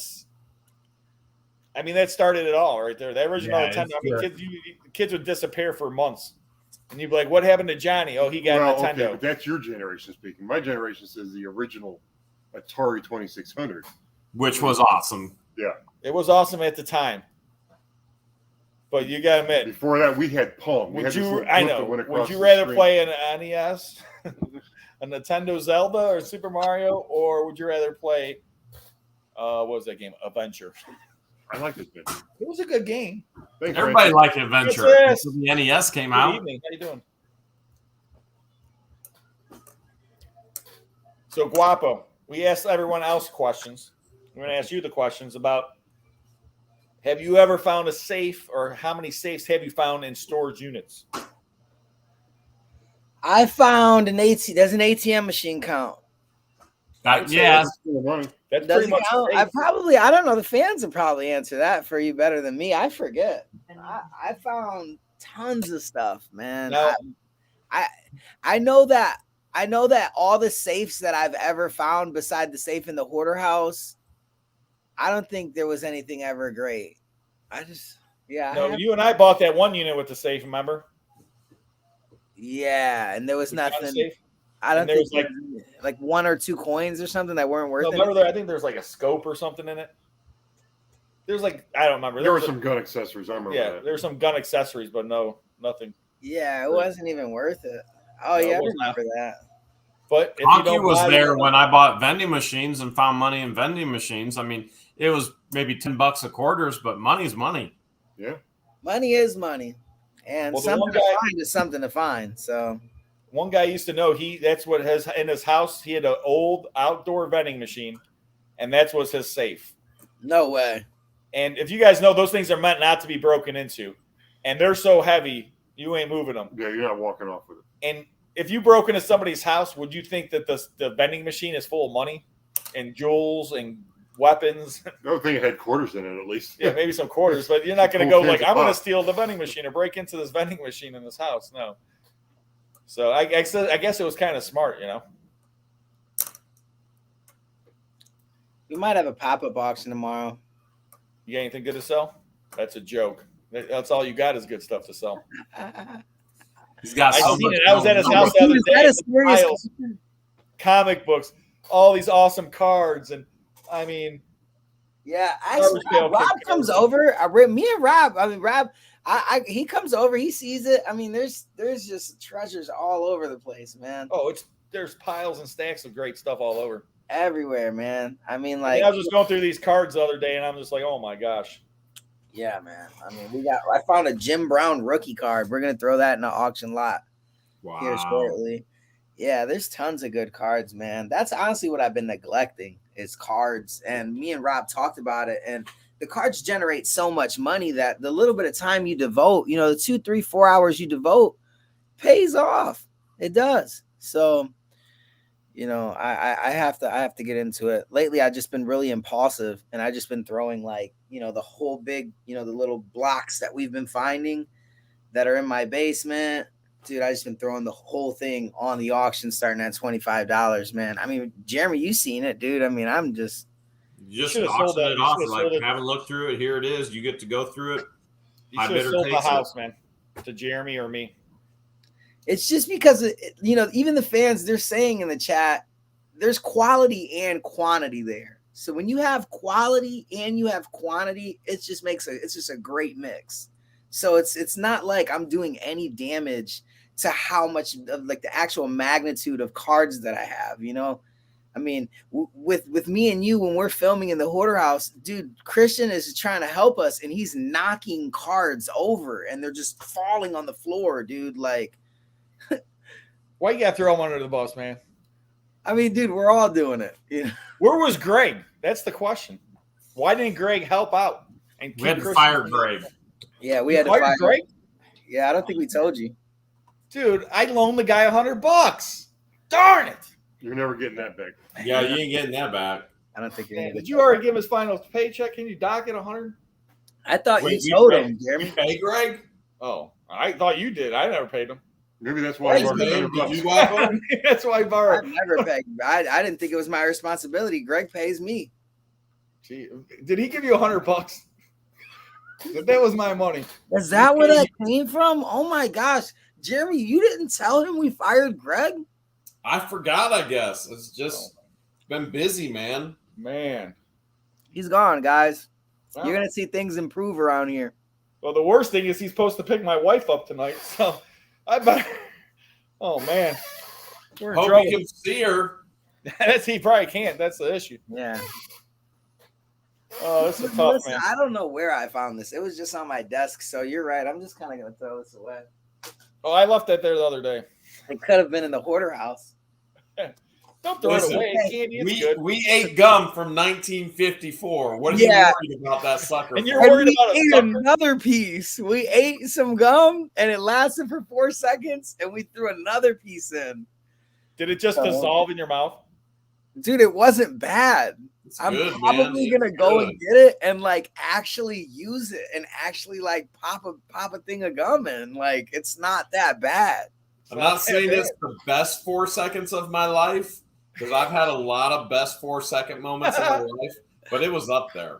started it all right there. The original Yeah, Nintendo. I mean, it's kids would disappear for months, and you'd be like, "What happened to Johnny? Oh, he got a Nintendo." Okay, but that's your generation speaking. My generation says the original Atari 2600, which was awesome. Yeah, It was awesome at the time, but you got to admit, before that we had Pong. We would had this you? little I book that know. went across Would you the rather screen. play an NES, a Nintendo Zelda, or Super Mario, or would you rather play? What was that game? Adventure. I like this bit. It was a good game. Thanks, Everybody Francis. liked Adventure Yes, until the NES came Good out. evening. How you doing? So Guapo, we asked everyone else questions. We're going to ask you the questions about: have you ever found a safe, or how many safes have you found in storage units? I found an ATM. Does an ATM machine count? Yeah, That's still running. That's Does pretty it much count? safe. I don't know. The fans would probably answer that for you better than me. I forget. I found tons of stuff, man. Now- I know that all the safes that I've ever found, beside the safe in the hoarder house, I don't think there was anything ever great. No, you and I bought that one unit with the safe. Remember? and there was The gun nothing. safe? I don't And there think was there was like one or two coins or something that weren't worth No, it. remember there? I think there's like a scope or something in it. There's like, I don't remember. There were was some gun accessories. I remember Yeah, that. there were some gun accessories, but no, nothing. Yeah, it wasn't even worth it. Oh No, it yeah, I was not. remember that. But if you Conky don't was buy there one- when I bought vending machines and found money in vending machines. I mean, it was maybe $10 a quarters, but money's money. Yeah. Money is money, and Well, the something one to guy- find is something to find. So One guy used to know that's what his in his house. He had an old outdoor vending machine, and that's was his safe. no way. And if you guys know, those things are meant not to be broken into, and they're so heavy you ain't moving them. Yeah, you're not walking off with it. And if you broke into somebody's house, would you think that the vending machine is full of money and jewels and weapons? The other thing, it had quarters in it at least. Yeah, maybe some quarters, but you're not going to Cool go like, cans of I'm going to pop. steal the vending machine or break into this vending machine in this house. No. So I guess it was kind of smart, you know. We might have a pop-up auction tomorrow. You got anything good to sell? That's a joke. That's all you got is good stuff to sell. He's got I so seen much it. I was at his going house on. the other Is day. that a The serious piles, question? comic books, all these awesome cards, and I mean, Yeah, actually, Garbage pail Rob kick. comes over. Me and Rob. I mean, Rob. He comes over. He sees it. I mean, there's just treasures all over the place, man. there's piles and stacks of great stuff all over. Everywhere, man. I mean, I like, was just going through these cards the other day, and I'm just like, oh my gosh. Yeah, man. I mean, I found a Jim Brown rookie card. We're gonna throw that in the auction lot here Wow. shortly. Yeah, there's tons of good cards, man. That's honestly what I've been neglecting is cards. And me and Rob talked about it. And the cards generate so much money that the little bit of time you devote, you know, the 2, 3, 4 hours you devote pays off. It does. So, you know, I have to get into it. Lately, I've just been really impulsive, and I just been throwing like, you know, the whole big, you know, the little blocks that we've been finding that are in my basement. Dude, I just been throwing the whole thing on the auction starting at $25, man. I mean, Jeremy, you seen it, dude. I mean, I'm just You just should have sold auction that. it You off. should have Like, sold it. haven't looked through it. Here it is. You get to go through it. You I should have bidder sold the takes it. house, man, to Jeremy or me. it's just because you know, even the fans, they're saying in the chat, there's quality and quantity there. So when you have quality and you have quantity, it's just a great mix. So it's not like I'm doing any damage to how much of like the actual magnitude of cards that I have, you know. I mean, with me and you, when we're filming in the Hoarder House, dude, Christian is trying to help us, and he's knocking cards over, and they're just falling on the floor, dude. Like, Why you got to throw him under the bus, man? I mean, dude, we're all doing it. You know? Where was Greg? That's the question. Why didn't Greg help out? And We had to Christian fire from- Greg. Yeah, we You had to fired fire Greg? Yeah, I don't think we told you. Dude, I loaned the guy $100. Darn it! You're never getting that back. Yeah, you ain't getting that back. I don't think you're Man, gonna did get you that. already give him his final paycheck? Can you dock it 100? I thought Wait, you told we him, Jeremy. pay Greg? Oh, I thought you did. I never paid him. Maybe that's why I Hey, borrowed man, $100. did you Guapo? That's why I borrowed. I've never paid. I didn't think it was my responsibility. Greg pays me. Gee, did he give you $100? That was my money. Is that where that came from? Oh my gosh, Jeremy, you didn't tell him we fired Greg? I forgot, I guess. It's just been busy, man. Man. He's gone, guys. Well, You're gonna see things improve around here. well, the worst thing is he's supposed to pick my wife up tonight. So I better. Oh, man. We're in Hope trouble. you can see her. He probably can't. That's the issue. Yeah. Oh, this is tough, Listen, man. I don't know where I found this. It was just on my desk. So you're right. I'm just kind of gonna throw this away. Oh, I left that there the other day. It could have been in the Hoarder House. Don't throw Listen, it away. It's candy. It's good. We ate gum from 1954. What are you Yeah. worried about that sucker? And you're And worried we about a ate sucker? another piece. We ate some gum and it lasted for 4 seconds, and we threw another piece in. Did it just Oh. dissolve in your mouth? Dude, it wasn't bad. It's I'm good, probably man. gonna It's go good. and get it and like actually use it and actually like pop a thing of gum in. Like, it's not that bad. I'm not saying it's the best 4 seconds of my life because I've had a lot of best 4-second moments in my life, but it was up there.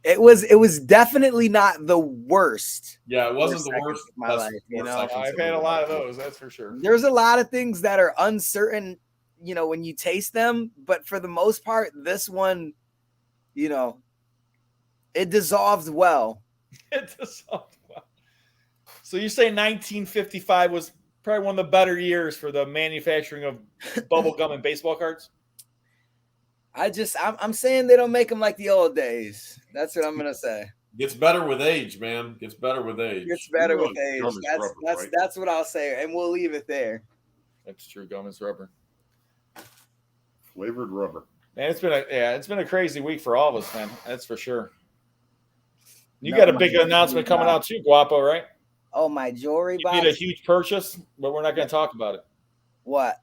It was definitely not the worst. Yeah, it wasn't 4 the worst. seconds of my best life, you 4 know? seconds I've of had my a lot of life. those, that's for sure. There's a lot of things that are uncertain, you know, when you taste them, but for the most part, this one, you know, it dissolved well. It dissolved well. So you say 1955 was probably one of the better years for the manufacturing of bubble gum and baseball cards? I'm saying they don't make them like the old days. That's what I'm gonna say. Gets better with age, man. Gets better with age. It's better Well, with age. gum is rubber, right? That's what I'll say, and we'll leave it there. That's true. Gum is rubber. Flavored rubber. Man, it's been a crazy week for all of us, man. That's for sure. You No, got a big announcement coming out too, Guapo, right? Oh, my jewelry You made box. a huge purchase, but we're not going to talk about it. What?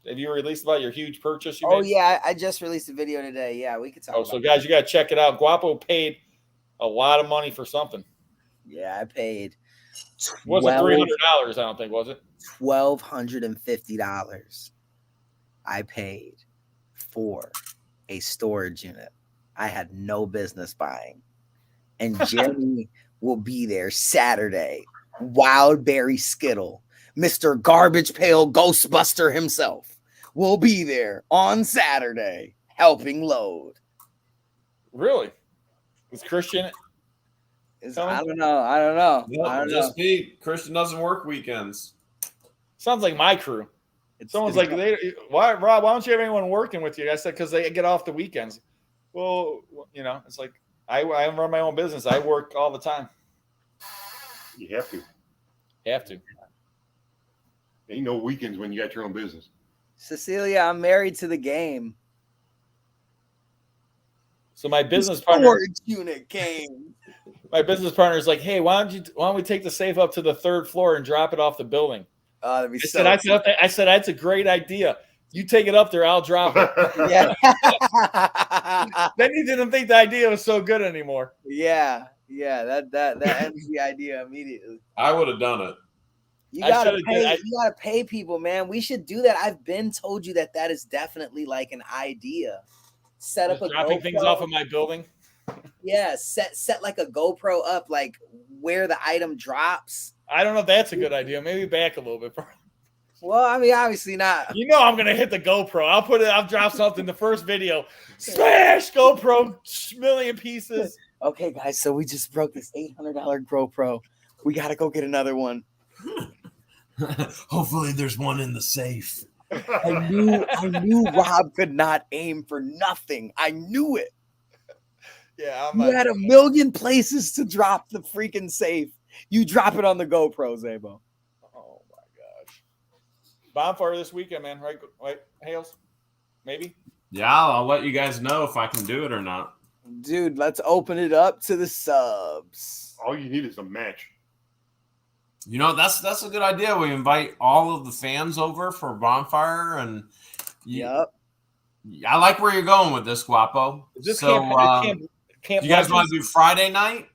Have you released about your huge purchase you Oh made? yeah, I just released a video today. Yeah, we could talk. Oh, about so it. guys, you got to check it out. Guapo paid a lot of money for something. Yeah, I paid Wasn't $300? I don't think, was it? $1,250. I paid for a storage unit I had no business buying, and Jeremy will be there Saturday. Wildberry Skittle, Mr. Garbage Pail Ghostbuster himself, will be there on Saturday helping load. Really? Was Christian? I don't know. I don't know. Nope, I don't know. just me. Christian doesn't work weekends. Sounds like my crew. Someone's It's- like, why, Rob? Why don't you have anyone working with you? I said, because they get off the weekends. Well, you know, it's like I run my own business. I work all the time. You have to. Have to. Ain't no weekends when you got your own business. Cecilia, I'm married to the game. So my business partner, unit game. my business partner is like, hey, why don't we take the safe up to the 3rd floor and drop it off the building? Oh, that'd be I said that's a great idea. You take it up there, I'll drop it. Yeah. Then he didn't think the idea was so good anymore. Yeah. That ends the idea immediately. I would have done it. You gotta pay people, man. We should do that. I've been told you that is definitely like an idea. Set up a dropping GoPro. things off of my building. Yeah, set like a GoPro up, like where the item drops. I don't know if that's a good idea. Maybe back a little bit. Well, I mean, obviously not. You know I'm gonna hit the GoPro. I'll drop something in the first video. Smash GoPro, million pieces. Okay, guys, so we just broke this $800 GoPro. We gotta go get another one. Hopefully there's one in the safe. I knew Rob could not aim for nothing. I knew it. Yeah, You had a million places to drop the freaking safe. You drop it on the GoPro, Zabo. Oh my gosh. Bonfire this weekend, man. Right, Hales? Maybe? Yeah, I'll let you guys know if I can do it or not. Dude, let's open it up to the subs. All you need is a match. You know, that's a good idea. We invite all of the fans over for Bonfire, and Yep. I like where you're going with this, Guapo. Is this so, camp do you guys want to do Friday night?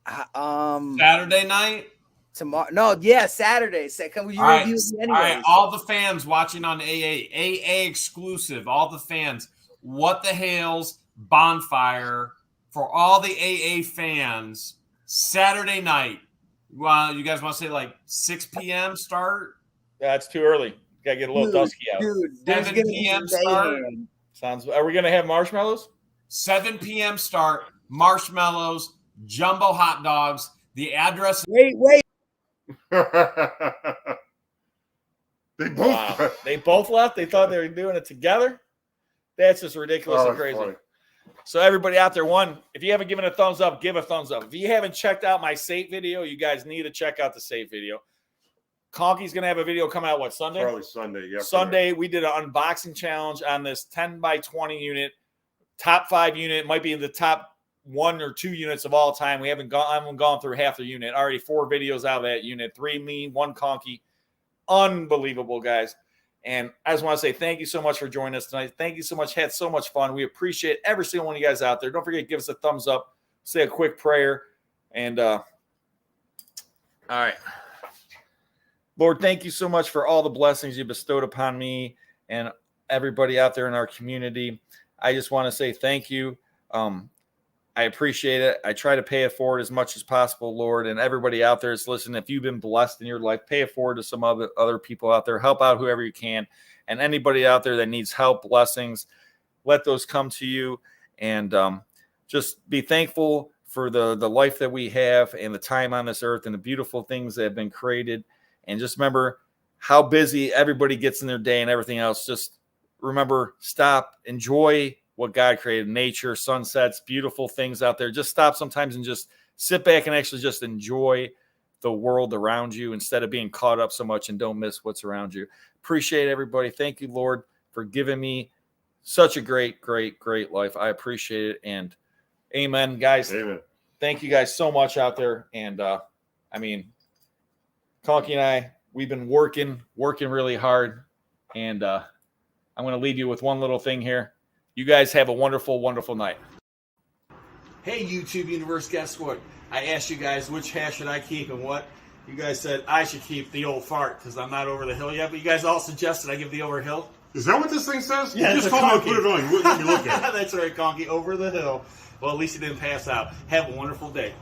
Saturday night? Tomorrow? No, yeah, Saturday. Can we review it anyway? All right, all the fans watching on AA exclusive, all the fans. What the Hales Bonfire for all the AA fans Saturday night. Well, you guys want to say like 6 p.m. start? Yeah, it's too early. Gotta get a little dusky out. Dude, 7 p.m. start. Are we gonna have marshmallows? 7 p.m. start. Marshmallows, jumbo hot dogs. The address. Wait. They both left. They thought they were doing it together. That's just ridiculous and crazy. Funny. So everybody out there, if you haven't given a thumbs up, give a thumbs up. If you haven't checked out my safe video, you guys need to check out the safe video. Conky's going to have a video come out, Sunday? Probably Sunday, yeah. Sunday, we did an unboxing challenge on this 10 by 20 unit, top 5 unit, might be in the top 1 or 2 units of all time. I haven't gone through half the unit. Already 4 videos out of that unit, 3 me, 1 Conky. Unbelievable, guys. And I just want to say thank you so much for joining us tonight. Thank you so much. Had so much fun. We appreciate every single one of you guys out there. Don't forget to give us a thumbs up, say a quick prayer. And all right. Lord, thank you so much for all the blessings you bestowed upon me and everybody out there in our community. I just want to say thank you. I appreciate it. I try to pay it forward as much as possible, Lord. And everybody out there is listening. If you've been blessed in your life, pay it forward to some other people out there. Help out whoever you can. And anybody out there that needs help, blessings, let those come to you. And just be thankful for the life that we have and the time on this earth and the beautiful things that have been created. And just remember how busy everybody gets in their day and everything else. Just remember, stop, enjoy what God created, nature, sunsets, beautiful things out there. Just stop sometimes and just sit back and actually just enjoy the world around you instead of being caught up so much and don't miss what's around you. Appreciate everybody. Thank you, Lord, for giving me such a great life. I appreciate it. And amen, guys. Amen. Thank you guys so much out there. And Conky and I, we've been working really hard. And I'm going to leave you with one little thing here. You guys have a wonderful, wonderful night. Hey, YouTube universe, guess what? I asked you guys which hash should I keep and what. You guys said I should keep the old fart because I'm not over the hill yet. But you guys all suggested I give the over hill. Is that what this thing says? Yeah, you just told me to put it on. You wouldn't let me look at it. That's right, Conky. Over the hill. Well, at least you didn't pass out. Have a wonderful day.